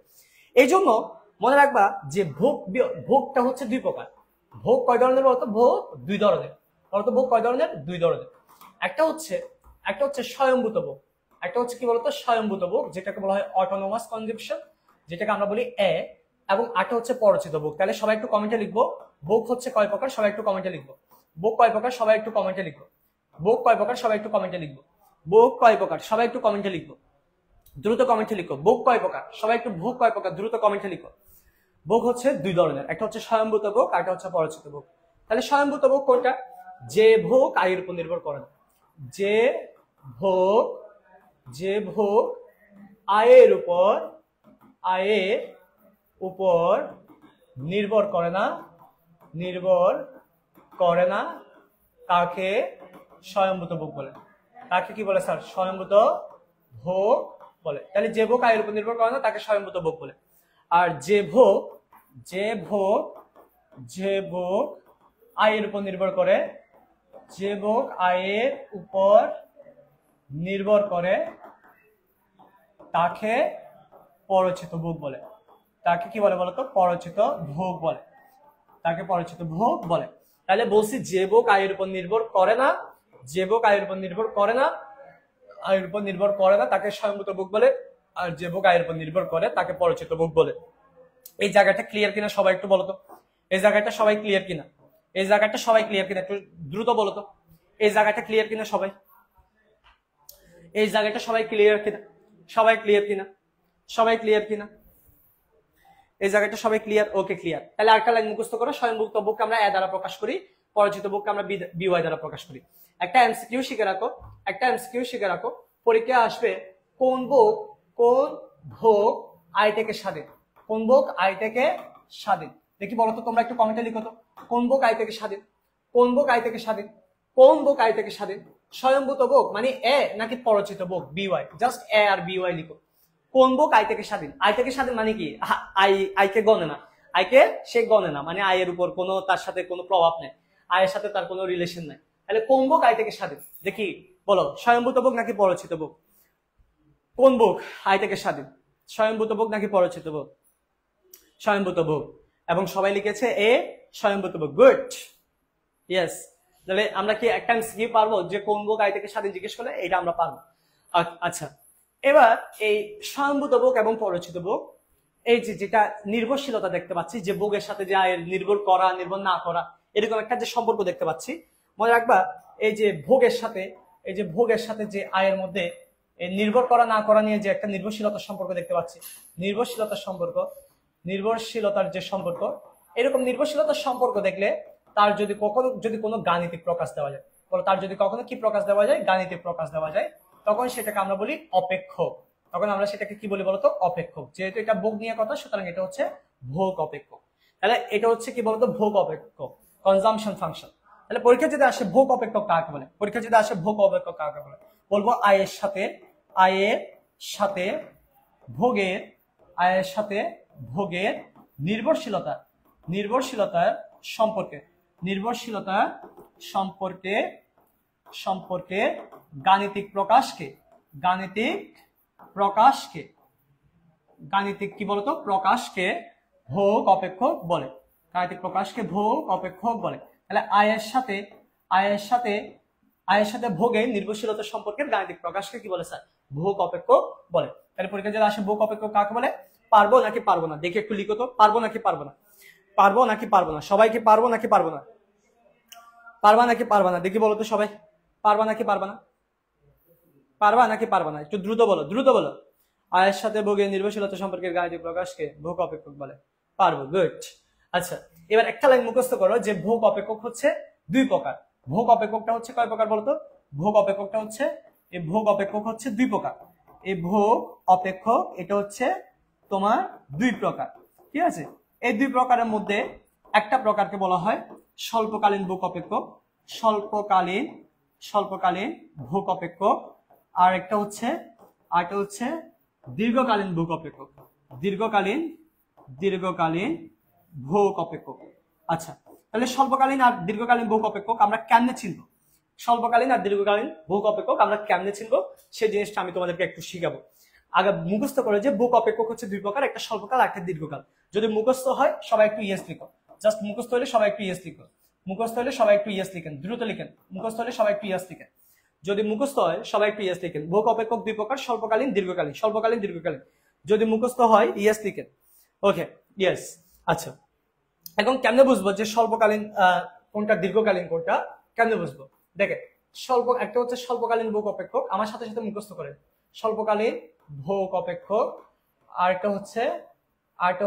এই জন্য মনে রাখবা যে ভোগটা হচ্ছে দুই প্রকার। ভোগ কয় ধরনের বলতো? ভোগ দুই ধরনের। ভোগ কয় ধরনের? দুই ধরনের। একটা হচ্ছে স্বয়ংভূত ভোগ, একটা হচ্ছে কি বলতো? স্বয়ংভূত ভোগ, যেটাকে বলা হয় অটোনোমাস কনজাম্পশন, যেটাকে আমরা বলি এ, এবং আরটা হচ্ছে পরচিত ভোগ। তাহলে সবাই একটু কমেন্টে লিখবো, ভোগ হচ্ছে কয় প্রকার, সবাই একটু কমেন্টে লিখবো। ভোগ কয় প্রকার, সবাই একটু কমেন্টে লিখবো। ভোগ কয় প্রকার, সবাই একটু কমেন্টে লিখবো। ভোগ কয় প্রকার, সবাই একটু কমেন্টে লিখবো, দ্রুত কমেন্টে লিখো। ভোগ কয় প্রকার, সবাই একটু ভোগ কয় প্রকার দ্রুত কমেন্টে লিখো। ভোগ হচ্ছে দুই ধরনের, একটা হচ্ছে স্বয়ংভূত ভোগ, আর একটা হচ্ছে পরচিত ভোগ। তাহলে স্বয়ংভূত ভোগ কোনটা? যে ভোগ আয়ের উপর নির্ভর করে না, যে ভোগ আয়ের উপর নির্ভর করে না, তাকে স্বয়ংভূত ভোগ বলে। তাকে কি বলে স্যার? স্বয়ংভূত ভোগ বলে। তাহলে যে ভোগ আয়ের উপর নির্ভর করে না তাকে স্বয়ংভূত ভোগ বলে। আর যে ভোগ আয়ের উপর নির্ভর করে, তাকে পরচিত ভোগ বলে। তাকে কি বলে বলতো? পরচিত ভোগ বলে। তাকে পরচিত ভোগ বলে। তাহলে বলছি যে ভোগ আয়ের উপর নির্ভর করে না, তাকে স্বয়ংভূত ভোগ বলে, আর যে ভোগ আয়ের উপর নির্ভর করে তাকে পরচিত ভোগ বলে। এই জায়গাটা ক্লিয়ার কিনা সবাই একটু বলতো? এই জায়গাটা সবাই ক্লিয়ার কিনা? একটু দ্রুত বলতো। এই জায়গাটা ক্লিয়ার কিনা সবাই? এই জায়গাটা সবাই ক্লিয়ার কিনা? এই জায়গাটা সবাই ক্লিয়ার? ওকে, ক্লিয়ার। তাহলে আরেকটা লাইন মুখস্থ করো। স্বয়ংভূত ভোগকে আমরা এ দ্বারা প্রকাশ করি, পরাজিত ভোগকে আমরা বিওয়াই দ্বারা প্রকাশ করি। একটা এমসিকিউ শিখে রাখো, পরীক্ষা আসবে কোন ভোগ আই থেকে স্বাধীন, কোন ভোগ আই থেকে স্বাধীন। দেখি বলো তো তোমরা একটু কমেন্টে লিখো তো, কোন ভোগ আই থেকে স্বাধীন, কোন ভোগ আই থেকে স্বাধীন, কোন ভোগ আই থেকে স্বাধীন। স্বয়ংভূত ভোগ মানে এ নাকি পরচিত ভোগ বিওয়াই, জাস্ট এ আর বিওয়াই লিখো। কোন ভোগ আই থেকে স্বাধীন, আই থেকে স্বাধীন মানে কি আইকে গণে না, আইকে সে গণে না মানে আয়ের উপর কোনো তার সাথে কোনো প্রভাব নেই, আয়ের সাথে তার কোনো রিলেশন নাই। তাহলে কোন ভোগ আই থেকে স্বাধীন, দেখি বলো স্বয়ংভূত ভোগ নাকি পরচিত ভোগ, কোন ভোগ আই থেকে স্বাধীন, স্বয়ংভূত ভোগ নাকি পরচিত ভোগ? স্বয়ংভূত ভোগ। এবং সবাই লিখেছে এ স্বয়ংভূত ভোগ, গুড, ইয়েস। তাহলে আমরা কি একটা এমসিকিউ পারবো যে কোন ভোগ আই থেকে স্বাধীন জিজ্ঞেস করলে এটা আমরা পারবো। আচ্ছা, এবার এই স্বয়ংভূত ভোগ এবং পরচিত ভোগ, এই যে যেটা নির্ভরশীলতা দেখতে পাচ্ছি, যে ভোগের সাথে যে আয়ের নির্ভর করা নির্ভর না করা এরকম একটা যে সম্পর্ক দেখতে পাচ্ছি, মনে রাখবা এই যে ভোগের সাথে যে আয়ের মধ্যে নির্ভর করা না করা নিয়ে যে একটা নির্ভরশীলতার সম্পর্ক দেখতে পাচ্ছি, নির্ভরশীলতার যে সম্পর্ক, এরকম নির্ভরশীলতার সম্পর্ক দেখলে তার যদি কোনো গাণিতিক প্রকাশ দেওয়া যায়, তার যদি কখনো কি প্রকাশ দেওয়া যায়, গাণিতিক প্রকাশ দেওয়া যায়, তখন সেটাকে আমরা বলি অপেক্ষক। তখন আমরা সেটাকে কি বলি বলতো, অপেক্ষক। যেহেতু এটা ভোগ নিয়ে কথা, সুতরাং এটা হচ্ছে ভোগ অপেক্ষক। তাহলে এটা হচ্ছে কি বলতো, ভোগ অপেক্ষক, কনজাম্পশন ফাংশন। তাহলে পরীক্ষা যদি আসে ভোগ অপেক্ষক কাকে বলে, বলবো আয়ের সাথে ভোগের নির্ভরশীলতার সম্পর্কে গাণিতিক কি বলতো, প্রকাশকে ভোগ অপেক্ষক বলে, গাণিতিক প্রকাশকে ভোগ অপেক্ষক বলে। তাহলে আয়ের সাথে ভোগের নির্ভরশীলতা সম্পর্কের গাণিতিক প্রকাশকে কি বলে স্যার, ভোগ অপেক্ষক বলে। তাহলে পরীক্ষা যদি আসে ভোগ অপেক্ষক কাকে বলে, পারবো নাকি পারবো না, দেখি একটু লিখো তো, পারবো নাকি পারবো না, সবাই কি পারবো নাকি পারবো না, দেখি বলো তো সবাই, পারবা নাকি পারবা না, একটু দ্রুত বলো। আয়ের সাথে ভোগের নির্ভরশীলতা সম্পর্কের গাণিতিক প্রকাশকে ভোগ অপেক্ষক বলে, পারবো, গুড। আচ্ছা, এবার একটা লাইন মুখস্থ করো যে ভোগ অপেক্ষক হচ্ছে দুই প্রকার। ভোগ অপেক্ষকটা হচ্ছে কয় প্রকার বলতো, ভোগ অপেক্ষক হচ্ছে দুই প্রকার। এই ভোগ অপেক্ষক এটা হচ্ছে তোমার দুই প্রকার, ঠিক আছে। এই দুই প্রকারের মধ্যে একটা প্রকারকে বলা হয় স্বল্পকালীন ভোগ অপেক্ষক, স্বল্পকালীন ভোগ অপেক্ষক, আর একটা হচ্ছে দীর্ঘকালীন ভোগ অপেক্ষক, দীর্ঘকালীন ভোগ অপেক্ষক। আচ্ছা, তাহলে স্বল্পকালীন আর দীর্ঘকালীন ভোগ অপেক্ষক আমরা কেমনে চিনবো, সেই জিনিসটা আমি তোমাদেরকে একটু শিখাবো। আগে মুখস্থ করে যে ভোগ অপেক্ষক হচ্ছে দুই প্রকার, একটা স্বল্পকাল একটা দীর্ঘকাল। যদি মুখস্থ হয় সবাই একটু ইয়েস লিখো, জাস্ট মুখস্থ হলে সবাই একটু ইয়েস লিখেন, দ্রুত লিখেন, মুখস্থ হলে সবাই একটু ইয়েস লিখেন, যদি মুখস্থ হয় সবাই একটু ইয়েস লিখেন। ভোগ অপেক্ষক দুই প্রকার, স্বল্পকালীন দীর্ঘকালীন। যদি মুখস্থ হয় ইয়েস লিখেন, ওকে, ইয়েস। আচ্ছা, এখন কেমনে বুঝবো যে স্বল্পকালীন কোনটা দীর্ঘকালীন কোনটা, কেমনে বুঝবো? দেখেন, একটা হচ্ছে স্বল্পকালীন ভোগ অপেক্ষক, আমার সাথে সাথে মুখস্থ করেন, স্বল্পকালীন ভোগ অপেক্ষক, আরেকটা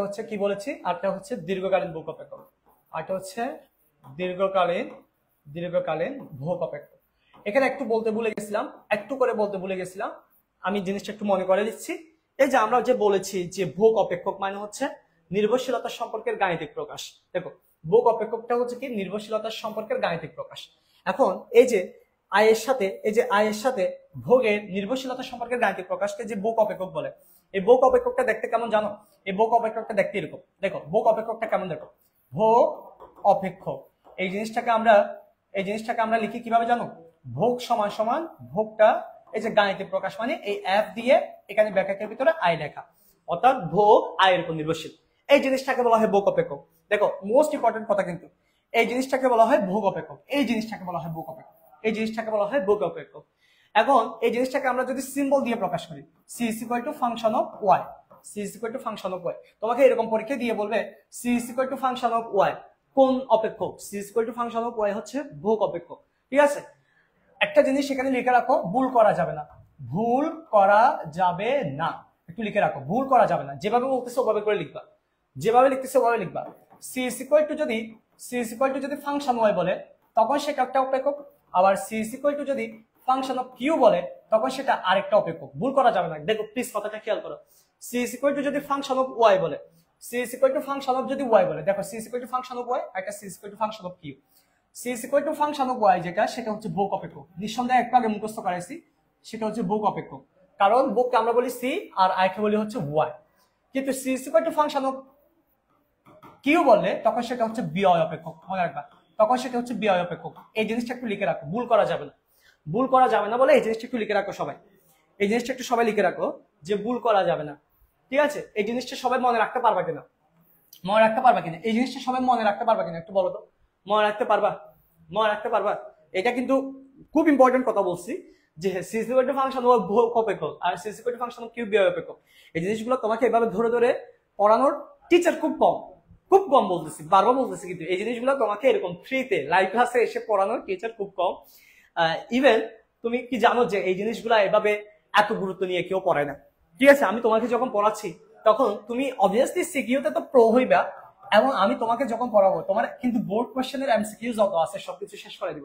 হচ্ছে কি বলেছি, আরেকটা হচ্ছে দীর্ঘকালীন ভোগ অপেক্ষক, আরেকটা হচ্ছে দীর্ঘকালীন ভোগ অপেক্ষক। এখানে একটু বলতে ভুলে গেছিলাম, আমি জিনিসটা একটু মনে করে দিচ্ছি। এই যে আমরা যে বলেছি যে ভোগ অপেক্ষক মানে হচ্ছে নির্ভরশীলতা সম্পর্কের গাণিতিক প্রকাশ। দেখো, ভোগ অপেক্ষকটা হচ্ছে কি নির্ভরশীলতার সম্পর্কের গাণিতিক প্রকাশ। এখন এই যে আয়ের সাথে ভোগের নির্ভরশীলতা সম্পর্কের গাণিতিক প্রকাশকে যে ভোগ অপেক্ষক বলে, এই ভোগ অপেক্ষকটা দেখতে কেমন জানো? এই ভোগ অপেক্ষকটা দেখতে এরকম, দেখো ভোগ অপেক্ষকটা কেমন, দেখো ভোগ অপেক্ষক, এই জিনিসটাকে আমরা লিখি কিভাবে জানো? ভোগ সমান সমান ভোগটা, এই যে গাণিতিক প্রকাশ মানে এই এফ দিয়ে এখানে ব্র্যাকেটের ভিতরে আই লেখা, অর্থাৎ ভোগ আয়ের উপর নির্ভরশীল। এই জিনিসটাকে বলা হয় ভোগ অপেক্ষক। দেখো, মোস্ট ইম্পর্টেন্ট কথা কিন্তু, এই জিনিসটাকে বলা হয় ভোগ অপেক্ষক, এই জিনিসটাকে বলা হয় ভোগ অপেক্ষক। এখন এই জিনিসটাকে আমরা যদি সিম্বল দিয়ে প্রকাশ করি, C is equal to function of Y, তোমাকে এরকম পরীক্ষা দিয়ে বলবে C is equal to function of Y কোন অপেক্ষক, C is equal to function of Y হচ্ছে ভোগ অপেক্ষক, ঠিক আছে। একটা জিনিস সেখানে লিখে রাখো, ভুল করা যাবে না, একটু লিখে রাখো, ভুল করা যাবে না, যেভাবে বলতেছে ওভাবে করে লিখবা, যেভাবে লিখতেছে ওভাবে লিখবা। সি ইজ ইকুয়াল টু যদি ফাংশন ওয়াই বলে, তখন সেটা একটা অপেক্ষক। আবার সি ইজ ইকুয়াল টু যদি ফাংশন অফ কিউ বলে তখন সেটা আরেকটা অপেক্ষক। ভুল করা যাবে না, দেখো প্লিজ কথাটা খেয়াল করো। সি ইজ ইকুয়াল টু যদি ফাংশন অফ ওয়াই বলে, C is equal to function of যদি ওয়াই বলে, দেখো C is equal to function of Y, একটা C is equal to function of Q. C is equal to function of Y যেটা, সেটা হচ্ছে ভোগ অপেক্ষক। নিঃসন্দেহে একটু আগে মুখস্থ করাইছি, সেটা হচ্ছে ভোগ অপেক্ষক। কারণ ভোগকে আমরা বলি সি আর আইকে বলি হচ্ছে ওয়াই। কিন্তু C is equal to function of Q বললে তখন সেটা হচ্ছে বিয় অপেক্ষক। মনে রাখবা, তখন সেটা হচ্ছে বিয় অপেক্ষক। এই জিনিসটা একটু লিখে রাখো, ভুল করা যাবে না। ভুল করা যাবে না বলে এই জিনিসটা একটু লিখে রাখো সবাই। এই জিনিসটা একটু সবাই লিখে রাখো যে ভুল করা যাবে না, ঠিক আছে? এই জিনিসটা সবাই মনে রাখতে পারবা কিনা, মনে রাখতে পারবা কিনা, এই জিনিসটা সবাই মনে রাখতে পারবা কিনা একটু বলো তো। মনে রাখতে পারবা? মনে রাখতে পারবা? এটা কিন্তু খুব ইম্পর্টেন্ট কথা বলছি, যে C is equal to function of ভোগ অপেক্ষক আর C is equal to function of Q বিয় অপেক্ষক। এই জিনিসগুলো তোমাকে এভাবে ধরে ধরে পড়ানোর টিচার খুব কম, খুব কম বলতেছি, বারবার বলতেছি, কিন্তু এই জিনিসগুলো তোমাকে এরকম ফ্রিতে লাইভ ক্লাসে এসে পড়ানোর টিচার খুব কম। ইভেন তুমি কি জানো যে এই জিনিসগুলো এভাবে এত গুরুত্ব নিয়ে কেউ পড়ায় না, ঠিক আছে? আমি তোমাকে যখন পড়াচ্ছি তখন তুমি অবভিয়াসলি সিকিউতে তো প্রো হইবা, এবং আমি তোমাকে যখন পড়াবো তোমার কিন্তু বোর্ড কোশ্চেনের এমসিকিউ যত আছে সবকিছু শেষ করে দিব।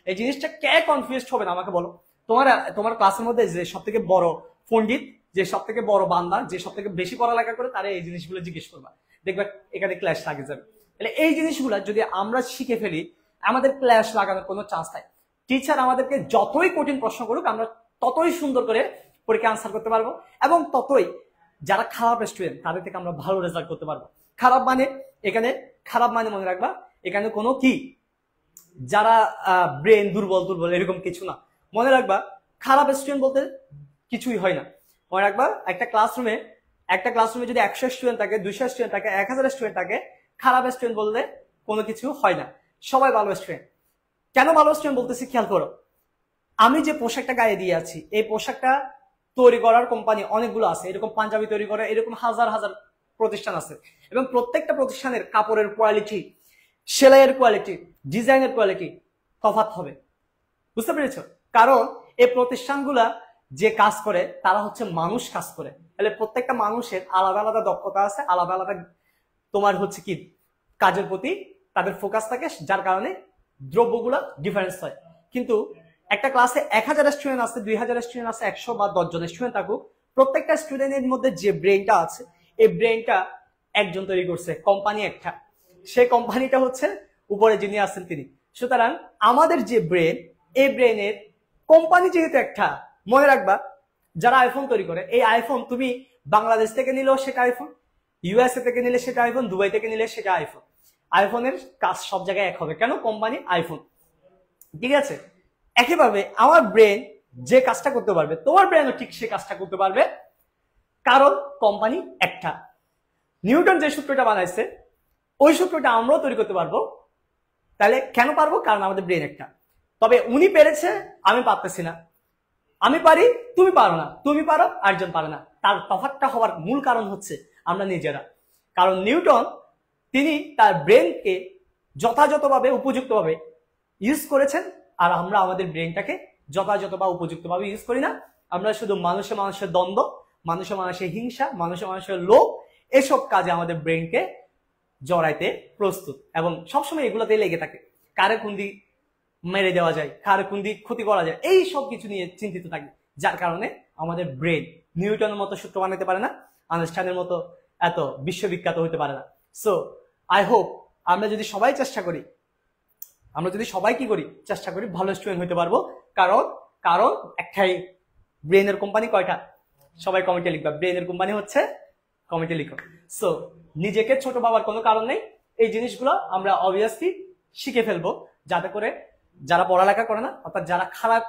এই জিনিসটা কে কনফিউজড হবে না আমাকে বলো? তোমার ক্লাসের মধ্যে যে সব থেকে বড় পণ্ডিত, যে সব থেকে বড় বান্দা, যে সব থেকে বেশি পড়ালেখা করে, তারা এই জিনিসগুলো জিজ্ঞেস করবা, দেখবা এখানে ক্লাস লাগে যাবে। তাহলে এই জিনিসগুলো যদি আমরা শিখে ফেলি, আমাদের ক্লাস লাগানোর কোনো চান্স নাই। টিচার আমাদেরকে যতই কঠিন প্রশ্ন করুক, আমরা ততই সুন্দর করে পরীক্ষা আনসার করতে পারবো, এবং ততই যারা খারাপ স্টুডেন্ট তাদের থেকে আমরা ভালো রেজাল্ট করতে পারবো। খারাপ মানে এখানে, খারাপ মানে মনে রাখবা এখানে কোনো কি যারা ব্রেন দুর্বল দুর্বল এরকম কিছু না। মনে রাখবা খারাপ স্টুডেন্ট বলতে কিছুই হয় না। মনে রাখবা একটা ক্লাসরুমে যদি 100 স্টুডেন্ট থাকে, 200 স্টুডেন্ট থাকে, 1000 স্টুডেন্ট থাকে, খারাপ স্টুডেন্ট বললে কোনো কিছু হয় না, সবাই ভালো স্টুডেন্ট। কেন ভালো স্টুডেন্ট বলতেছি খেয়াল করো। আমি যে পোশাকটা গায়ে দিয়ে আছি, এই পোশাকটা তৈরি করার কোম্পানি অনেকগুলো আছে, এরকম পাঞ্জাবি তৈরি করে এরকম হাজার হাজার প্রতিষ্ঠান আছে, এবং প্রত্যেকটা প্রতিষ্ঠানের কাপড়ের কোয়ালিটি, সেলাইয়ের কোয়ালিটি, ডিজাইনের কোয়ালিটি তফাৎ হবে। বুঝতে পেরেছ? কারণ এই প্রতিষ্ঠানগুলা যে কাজ করে তারা হচ্ছে মানুষ কাজ করে, তাহলে প্রত্যেকটা মানুষের আলাদা আলাদা দক্ষতা আছে, আলাদা আলাদা তোমার হচ্ছে কি কাজের প্রতি তাদের ফোকাস থাকে, যার কারণে দ্রব্যগুলা ডিফারেন্স হয়। কিন্তু একটা ক্লাসে 1000 স্টুডেন্ট আছে, 2000 স্টুডেন্ট আছে, 100 বা 10 জন স্টুডেন্ট থাকুক, প্রত্যেকটা স্টুডেন্টের মধ্যে যে ব্রেনটা আছে, এই ব্রেনটা একজন তৈরি করছে, কোম্পানি একটা, সেই কোম্পানিটা হচ্ছে উপরে যিনি আছেন তিনি। সুতরাং আমাদের যে ব্রেন, এই ব্রেনের কোম্পানি যেহেতু একটা, মনে রাখবা যারা আইফোন তৈরি করে, এই আইফোন তুমি বাংলাদেশ থেকে নিলেও সেটা আইফোন, ইউএসএ থেকে নিলে সেটা আইফোন, দুবাই থেকে নিলে সেটা আইফোন। আইফোনের কাজ সব জায়গায় এক হবে, কেন? কোম্পানি আইফোন, ঠিক আছে? একইভাবে আমার ব্রেন যে কাজটা করতে পারবে, তোমার ব্রেনও ঠিক সে কাজটা করতে পারবে, কারণ কোম্পানি একটা। নিউটন যে সূত্রটা বানাইছে, ওই সূত্রটা আমরাও তৈরি করতে পারবো। তাহলে কেন পারবো? কারণ আমাদের ব্রেন একটা। তবে উনি পেরেছে, আমি পারতেছি না। আমি পারি, তুমি পারো না, তুমি পারো, আরেকজন পারে না। তার তফাৎটা হওয়ার মূল কারণ হচ্ছে আমরা নিজেরা। কারণ নিউটন তিনি তার ব্রেনকে যথাযথভাবে উপযুক্তভাবে ইউজ করেছেন, আর আমরা আমাদের ব্রেনটাকে যথাযথ বা উপযুক্তভাবে ইউজ করি না। আমরা শুধু মানুষে মানুষের দ্বন্দ্ব, মানুষে মানুষের হিংসা, মানুষে মানুষের লোভ, এসব কাজে আমাদের ব্রেনকে জড়াইতে প্রস্তুত, এবং সবসময় এগুলোতে লেগে থাকে। কারে কোন দিক মেরে দেওয়া যায়, কারে কোন দিক ক্ষতি করা যায়, এই সব কিছু নিয়ে চিন্তিত থাকি, যার কারণে আমাদের ব্রেন নিউটনের মতো সূত্র বানাতে পারে না, আইনস্টাইনের মতো এত বিশ্ববিখ্যাত হতে পারে না। সো আই হোপ আমরা যদি সবাই চেষ্টা করি, চেষ্টা করি ভালো স্টুডেন্ট হতে পারবো। কারণ একটাই ব্রেনের কোম্পানি। কয়টা? সবাই কমেন্টে লিখবা, ব্রেনের কোম্পানি হচ্ছে, কমেন্টে লিখো। সো নিজেকে ছোট ভাবার কোনো কারণ নেই, এই জিনিসগুলো আমরা অবভিয়াসলি শিখে ফেলবো, যাতে করে যারা পড়ালেখা করে না, অর্থাৎ যারা খারাপ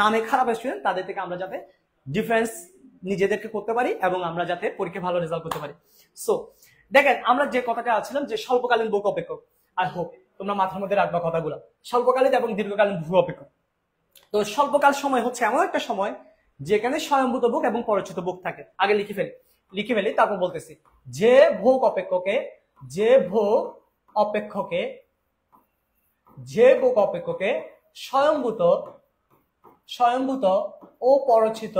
নামে খারাপ স্টুডেন্ট, তাদের থেকে আমরা যাতে ডিফারেন্স নিজেদেরকে করতে পারি, এবং আমরা যাতে পরীক্ষা ভালো রেজাল্ট করতে পারি। সো দেখেন, আমরা যে কথাটা আছিলাম যে স্বল্পকালীন ভোগ অপেক্ষক, আই হোপ তোমরা মাথার মধ্যে রাখবা কথাগুলো, স্বল্পকালীন এবং দীর্ঘকালীন ভোগ অপেক্ষক। তো স্বল্পকাল সময় হচ্ছে এমন একটা সময় যেখানে স্বয়ংভূত ভোগ এবং পরিচিত ভোগ থাকে। আগে লিখে ফেলি তারপর বলতেছি। যে ভোগ অপেক্ষকে স্বয়ংভূত ও পরিচিত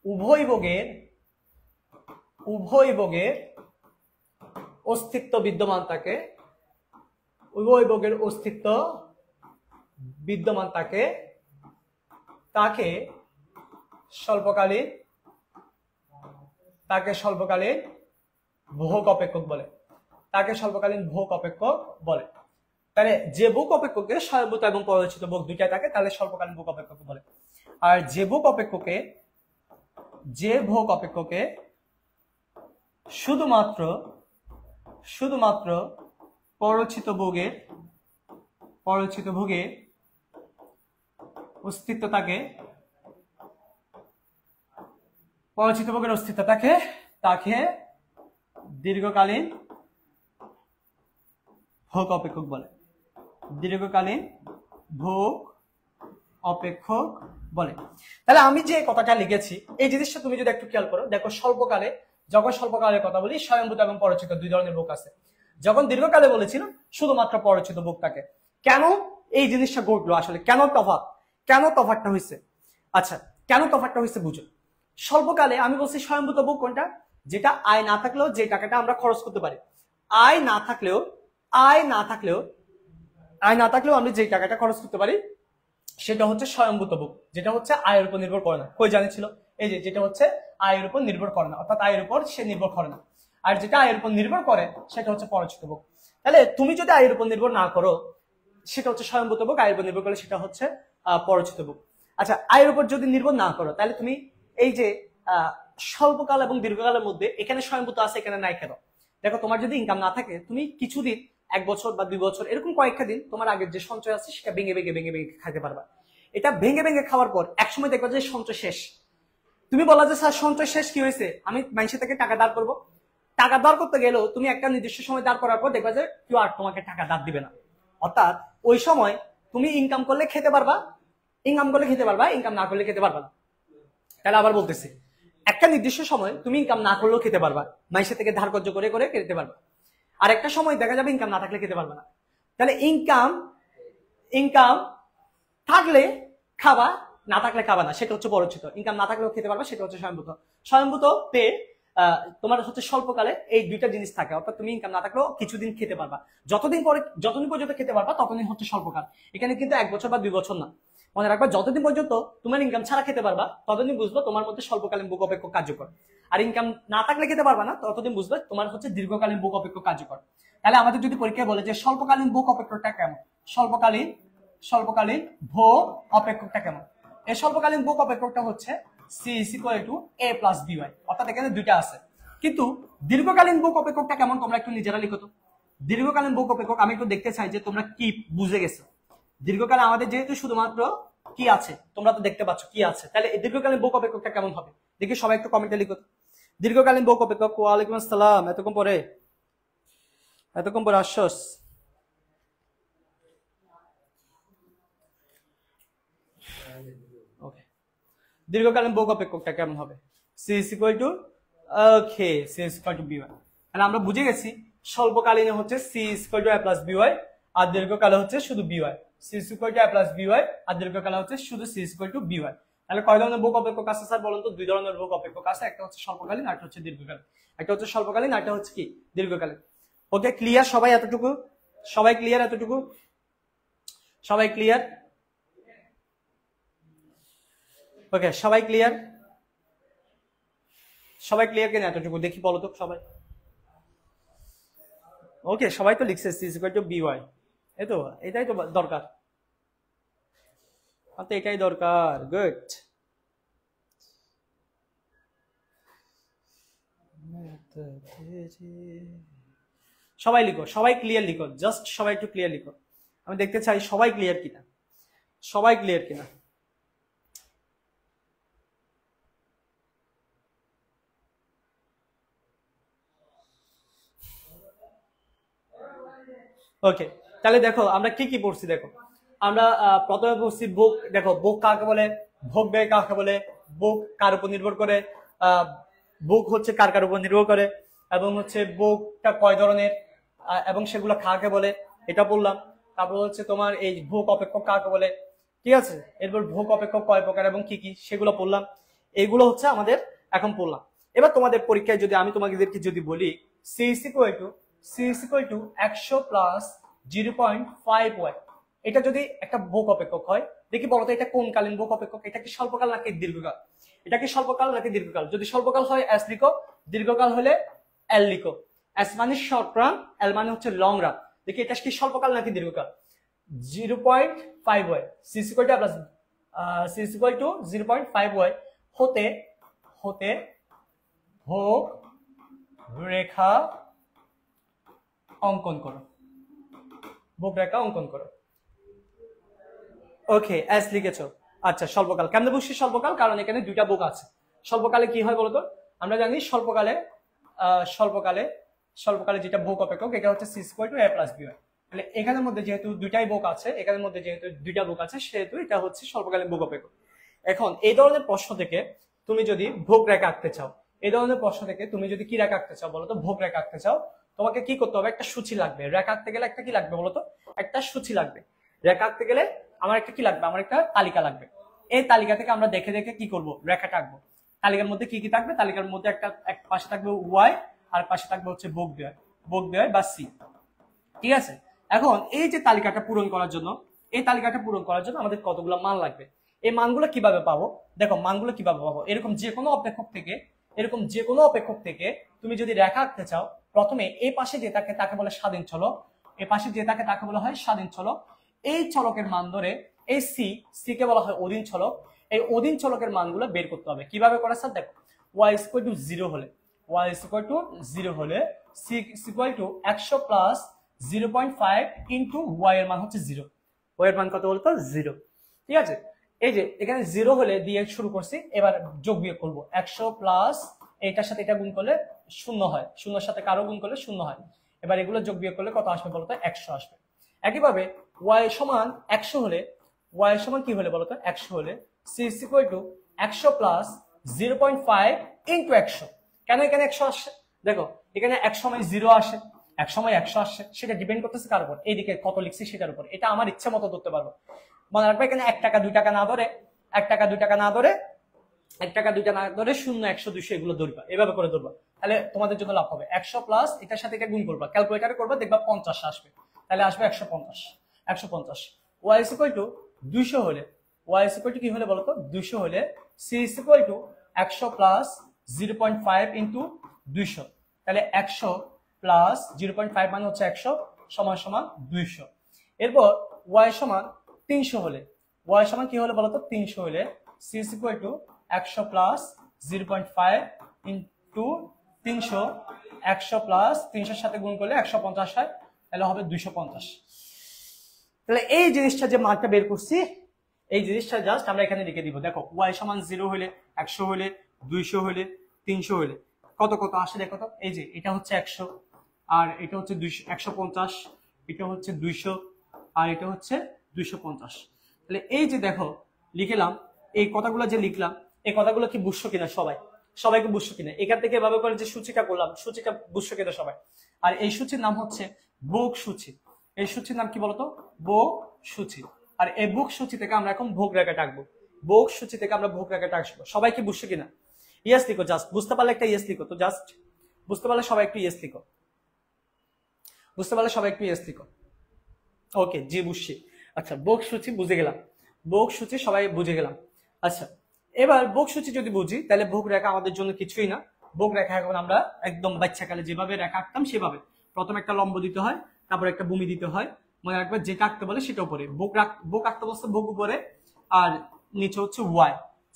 উভয় ভোগের অস্তিত্ব বিদ্যমান থাকে, উভয় ভোগের অস্তিত্ব বিদ্যমান তাকে স্বল্পকালীন ভোগ অপেক্ষক বলে। তাহলে যে ভোগ অপেক্ষকে স্বয়ংভূত এবং পরিচিত ভোগ দুইটাই থাকে তাহলে স্বল্পকালীন ভোগ অপেক্ষক বলে। আর যে ভোগ অপেক্ষকে শুধুমাত্র পরিচিত ভোগের অস্তিত্ব থাকে তাকে দীর্ঘকালীন ভোগ অপেক্ষক বলে। তাহলে আমি যে কথাটা লিখেছি এই জিনিসটা তুমি যদি একটু খেয়াল করো, দেখো যখন স্বল্পকালের কথা বলি স্বয়ংভূত এবং পরিচিত দুই ধরনের ভোগ আছে। যখন দীর্ঘকালে বলেছিলাম শুধুমাত্র পরিচিত ভোগ থাকে। কেন এই জিনিসটা ঘটলো, আসলে কেন তফাৎটা হয়েছে? আচ্ছা, কেন তফাৎটা হয়েছে বুঝো। স্বল্পকালে আমি বলছি স্বয়ংভূত ভোগ কোনটা, যেটা আয় না থাকলেও যে টাকাটা আমরা খরচ করতে পারি। আয় না থাকলেও আমি যে টাকাটা খরচ করতে পারি সেটা হচ্ছে স্বয়ংভূত ভোগ, যেটা হচ্ছে আয়ের উপর নির্ভর করে না। কই জানিছিল? এই যে যেটা হচ্ছে আয়ের উপর নির্ভর করে না, অর্থাৎ আয়ের উপর সে নির্ভর করে না। আর যেটা আয়ের উপর নির্ভর করে সেটা হচ্ছে পরিচিত ভোগ। তাহলে তুমি যদি আয়ের উপর নির্ভর না করো সেটা হচ্ছে স্বয়ংভূত ভোগ, আয়ের উপর নির্ভর করলে সেটা হচ্ছে পরিচিত ভোগ। আচ্ছা, আয়ের উপর যদি নির্ভর না করো তাহলে তুমি এই যে স্বল্পকাল এবং দীর্ঘকালের মধ্যে এখানে স্বয়ংভূত আছে এখানে নাই কেন? দেখো, তোমার যদি ইনকাম না থাকে তুমি কিছুদিন, 1 বছর বা 2 বছর, এরকম কয়েকটা দিন তোমার আগের যে সঞ্চয় আছে সেটা ভেঙে খাইতে পারবা। এটা ভেঙে খাওয়ার পর একসময় দেখবা যে সঞ্চয় শেষ। তুমি বলা যে স্যার সঞ্চয় শেষ, কি হয়েছে? আমি মানুষের থেকে টাকা ধার করবো। টাকা ধার করতে গেলেও তুমি একটা নির্দিষ্ট সময় ধার করার পর দেখবা যে কেউ আর তোমাকে টাকা ধার দিবে না। অর্থাৎ ওই সময় তুমি ইনকাম করলে খেতে পারবা, ইনকাম না করলে খেতে পারবা না। তাহলে আবার বলতেছি, একটা নির্দিষ্ট সময় তুমি ইনকাম না করলেও খেতে পারবা, মানুষের থেকে ধার কর্য করে খেতে পারবা। আর একটা সময় দেখা যাবে ইনকাম না থাকলে খেতে পারবে না। তাহলে ইনকাম থাকলে খাবা, না থাকলে খাবা না, সেটা হচ্ছে পরিচিত। ইনকাম না থাকলেও খেতে পারবা, সেটা হচ্ছে স্বয়ংভূত পেয়ে তোমার হচ্ছে স্বল্পকালে এই দুইটা জিনিস থাকে, অর্থাৎ তুমি ইনকাম না থাকলেও কিছুদিন খেতে পারবা। যতদিন পর্যন্ত খেতে পারবা ততদিন হচ্ছে স্বল্পকাল। এখানে কিন্তু 1 বছর বা 2 বছর না, মনে রাখবা যতদিন পর্যন্ত তোমার ইনকাম ছাড়া খেতে পারবা ততদিন বুঝবো তোমার মধ্যে স্বল্পকালীন ভোগ অপেক্ষক কার্যকর। আর ইনকাম না থাকলে খেতে পারবা না ততদিন বুঝবে তোমার হচ্ছে দীর্ঘকালীন ভোগ অপেক্ষক কার্যকর। তাহলে আমাদের যদি পরীক্ষায় বলে যে স্বল্পকালীন ভোগ অপেক্ষকটা কেমন, স্বল্পকালীন ভোগ অপেক্ষকটা কেমন, এই স্বল্পকালীন ভোগ অপেক্ষকটা হচ্ছে C = A + BY, অর্থাৎ এখানে দুইটা আছে। কিন্তু দীর্ঘকালীন ভোগ অপেক্ষকটা কেমন তোমরা একটু নিজেরা লিখো তো। দীর্ঘকালীন ভোগ অপেক্ষক আমি একটু দেখতে চাই যে তোমরা কি বুঝে গেছো। দীর্ঘকালে আমাদের যেহেতু শুধুমাত্র কি আছে, তোমরা তো দেখতে পাচ্ছ কি আছে, তাহলে এই দীর্ঘকালীন ভোগ অপেক্ষকটা কেমন হবে দেখি সবাই একটু কমেন্টে লিখো। দীর্ঘকালীন ভোগ অপেক্ষক। ওয়ালাইকুম আসসালাম, এতক্ষণ পরে আশ্বাস। ওকে, দীর্ঘকালীন ভোগ অপেক্ষকটা কেমন হবে? C = BY। তাহলে আমরা বুঝে গেছি স্বল্পকালীনে হচ্ছে C = A + BY, আর দীর্ঘকালে হচ্ছে শুধু BY। C = A + BY আর দীর্ঘকালে হচ্ছে শুধু C = BY। তাহলে কয় ধরনের ভোগ অপেক্ষক আছে স্যার বলুন তো? 2 ধরনের ভোগ অপেক্ষক আছে, একটা হচ্ছে স্বল্পকালীন আর একটা হচ্ছে দীর্ঘকালীন। একটা হচ্ছে স্বল্পকালীন আর একটা হচ্ছে কি দীর্ঘকালীন। ওকে, ক্লিয়ার সবাই এতটুকু? সবাই ক্লিয়ার এতটুকু? সবাই ক্লিয়ার? ওকে, সবাই ক্লিয়ার কিনা এতটুকু দেখি বলো তো সবাই। ওকে, সবাই তো লিখছে C = BY, এই তো এটাই তো দরকার, এটাই দরকার। গুড। সবাই লিখো, সবাই ক্লিয়ার লিখো, জাস্ট সবাই একটু ক্লিয়ার লিখো। আমি দেখতে চাই সবাই ক্লিয়ার কিনা। ওকে, তাহলে দেখো আমরা কি পড়ছি। দেখো আমরা প্রথমে পড়ছি ভোগ। দেখো ভোগ কাকে বলে, ভোগ ব্যয় কাকে বলে, ভোগ কার উপর নির্ভর করে, ভোগ হচ্ছে কার উপর নির্ভর করে, এবং হচ্ছে ভোগটা কয় ধরনের এবং সেগুলো কাকে বলে এটা বললাম। তারপর হচ্ছে তোমার এই ভোগ অপেক্ষক কাকে বলে, ঠিক আছে। এরপর ভোগ অপেক্ষক কয় প্রকার এবং কি সেগুলো পড়লাম। এইগুলো হচ্ছে আমাদের এখন পড়লাম। এবার তোমাদের পরীক্ষায় যদি আমি তোমাদেরকে যদি বলি C = 100 + 0.5y। এটা যদি একটা ভোগ অপেক্ষক হয়, দেখি বলতো এটা কোন কালীন ভোগ অপেক্ষক, এটা কি স্বল্পকাল নাকি দীর্ঘকাল? এটা কি স্বল্পকাল নাকি দীর্ঘকাল? যদি স্বল্পকাল হয় এস লিখো, দীর্ঘকাল হলে এল লিখো। এস মানে শর্ট রান, এল মানে হচ্ছে লং রান। দেখি এটা কি স্বল্পকাল নাকি দীর্ঘকাল? 0.5y, c is equal to 0.5y হতে ভোগ রেখা অঙ্কন করো, ভোগ রেখা অঙ্কন করো। ওকে, এস লিখেছো। আচ্ছা, স্বল্পকাল কেমনে বুঝছি স্বল্পকাল? কারণ এখানে দুইটা ভোগ আছে। স্বল্পকালে কি হয় বলতো? আমরা জানি স্বল্পকালে যেটা ভোগ অপেক্ষক এটা হচ্ছে c = a + b হয়। তাহলে এখানের মধ্যে যেহেতু দুইটাই ভোগ আছে, এখানের মধ্যে যেহেতু দুইটা ভোগ আছে, সেহেতু এটা হচ্ছে স্বল্পকালীন ভোগ অপেক্ষক। এখন এই ধরনের প্রশ্ন থেকে তুমি যদি ভোগ রেখা আঁকতে চাও, এই ধরনের প্রশ্ন থেকে তুমি যদি কি রেখা আঁকতে চাও বলতো? ভোগ রেখা আঁকতে চাও, তোমাকে কি করতে হবে? একটা সূচি লাগবে। রেখা আঁকতে গেলে একটা কি লাগবে বলতো? একটা সূচি লাগবে। রেখা আঁকতে গেলে আমার একটা কি লাগবে? আমার একটা তালিকা লাগবে। এই তালিকা থেকে আমরা দেখে দেখে কি করব? রেখাটা আঁকবো। তালিকার মধ্যে কি কি থাকবে? তালিকার মধ্যে এক পাশে থাকবে ওয়াই, আর পাশে থাকবে হচ্ছে ভোগ ব্যয় বা সি। ঠিক আছে? এখন এই যে তালিকাটা পূরণ করার জন্য, আমাদের কতগুলো মান লাগবে? এই মানগুলো কিভাবে পাবো? দেখো মানগুলো কিভাবে পাবো, এরকম যে কোনো অপেক্ষক থেকে তুমি যদি রেখা আঁকতে চাও, প্রথমে এই পাশে যে তাকে বলে স্বাধীন চলক, এই পাশে যে তাকে বলা হয় স্বাধীন চলক। এই চলকের মান ধরে এই সি কে বলা হয় অধীন চলক। এই অধীন চলকের মানগুলো বের করতে হবে। কিভাবে করে স্যার? দেখো y = 0 হলে, c = 100 প্লাস 0.5 ইন্টু y এর মান হচ্ছে 0। y এর মান কত বলতো? 0। ঠিক আছে? এই যে এখানে 0 হলে দিয়ে শুরু করছি, এবার যোগ বিয়োগ করবো। 100 প্লাস এটার সাথে এটা গুণ করলে 0 হয়, 0 এর সাথে কারো গুণ করলে 0 হয়। এবার এগুলো যোগ বিয়োগ করলে কত আসবে বলতো? 100 আসবে। একইভাবে y সমান 100 হলে, y সমান কি হলে বলতো? 100 হলে c = 100 প্লাস 0.5 ইন্টু 100। কেন এখানে 100 আসছে? দেখো এখানে এক সময় 0 আসে, এক সময় 100 আসছে, সেটা ডিপেন্ড করতেছে কার উপর? এইদিকে কত লিখছি সেটার উপর। এটা আমার ইচ্ছা মতো ধরতে পারবো। মনে রাখবে এখানে 1 টাকা 2 টাকা না ধরে, 1 টাকা 2 টাকা না ধরে, 1 টাকা 2 টাকা না ধরে 0 100 200 এগুলো ধরবা, এভাবে করে ধরবা। তাহলে তোমাদের জন্য লাভ হবে। 100 প্লাস এটার সাথে এটা গুণ করবা, ক্যালকুলেটরে করবা, দেখবা 50 আসবে। তাহলে আসবে 150। y = 200 হলে, y = কি হলে বলতো? 200 হলে c = 100 প্লাস 0.5 ইন্টু 200। তাহলে 100 প্লাস 0.5 মানে হচ্ছে 100 সমান সমান 200। এরপর y সমান 300 হলে, y সমান কি হলে বলতো? 300 হলে c = 100 প্লাস 0.5 ইন্টু 300, 100 প্লাস 300 সাথে গুণ করলে 150 হয়, তাহলে হবে 250। তাহলে এই জিনিসটা যে মানটা বের করছি, এই জিনিসটা জাস্ট আমরা এখানে লিখে দিব। দেখো y সমান 0 হলে, 100 হলে, 200 হলে, 300 হলে কত কত আসে দেখো তো। এই যে এটা হচ্ছে 100, আর এটা হচ্ছে 200, 150, এটা হচ্ছে 200, আর এটা হচ্ছে 250। তাহলে এই যে দেখো লিখলাম, এই কথাগুলো যে লিখলাম, এই কথাগুলো কি বুঝছো কিনা সবাইকে বুঝছো কিনা? এখান থেকে এভাবে করে যে সূচিটা করলাম, সূচিটা বুঝছো কিনা সবাই? আর এই সূচির নাম হচ্ছে ভোগ সূচি। এই সূচির নাম কি বলতো? ভোগ সূচি। আর এই ভোগ সূচি থেকে আমরা এখন ভোগ রেখাটা আঁকবো। ভোগ সূচি থেকে আমরা ভোগ রেখাটা আঁকবো। সবাই কি বুঝছো কিনা? ইয়েস লিখো, জাস্ট বুঝতে পারলে একটা ইয়েস লিখো। তো জাস্ট বুঝতে পারলে সবাই একটু ইয়েস লিখো। ওকে, জি বুঝছি। আচ্ছা, ভোগ সূচি বুঝে গেলাম, ভোগ সূচি সবাই বুঝে গেলাম। আচ্ছা, এবার ভোগ সূচি যদি বুঝি, তাহলে ভোগ রেখা আমাদের জন্য কিছুই না। ভোগ রেখা এখন আমরা একদম বাচ্চাকালে যেভাবে রেখা আঁকতাম সেভাবে, প্রথমে একটা লম্ব দিতে হয়, তারপর একটা ভূমি দিতে হয়। মনে রাখবে যেটা আঁকতে বলে সেটা উপরে, ভোগ আঁকতে বলছে ভোগ উপরে, আর নিচে হচ্ছে ওয়াই।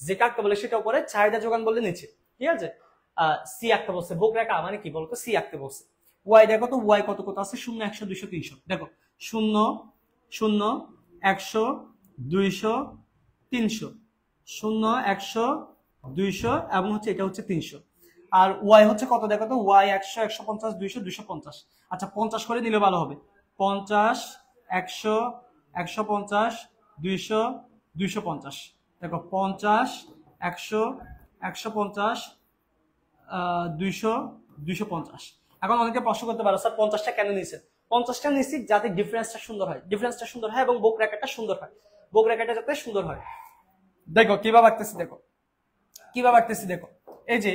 যেটা আঁকতে বলে সেটা উপরে, চাহিদা যোগান বলে নিচে। ঠিক আছে? সি আঁকতে বলছে, ভোগ রেখা মানে কি বলতো? সি আঁকতে বলছে। ওয়াই দেখো তো, ওয়াই কত কত আছে? 0 100 200 300। দেখো 0 0 100 200 300, 0 100 200 এবং হচ্ছে এটা হচ্ছে 300। আর ওয়াই হচ্ছে কত দেখো তো? ওয়াই 100 150 200 250। আচ্ছা 50 করে নিলে ভালো হবে। 50 100 150 200 250। দেখো 50 100 150 200 250। এখন অনেকে প্রশ্ন করতে পারো, স্যার 50টা কেন নিয়েছেন? 50টা নিয়েছি যাতে ডিফারেন্সটা সুন্দর হয়, এবং ভোগ রেখাটা সুন্দর হয়, ভোগ রেখাটা যাতে সুন্দর হয়। দেখো কিভাবে আঁকতেছি, দেখো এই যে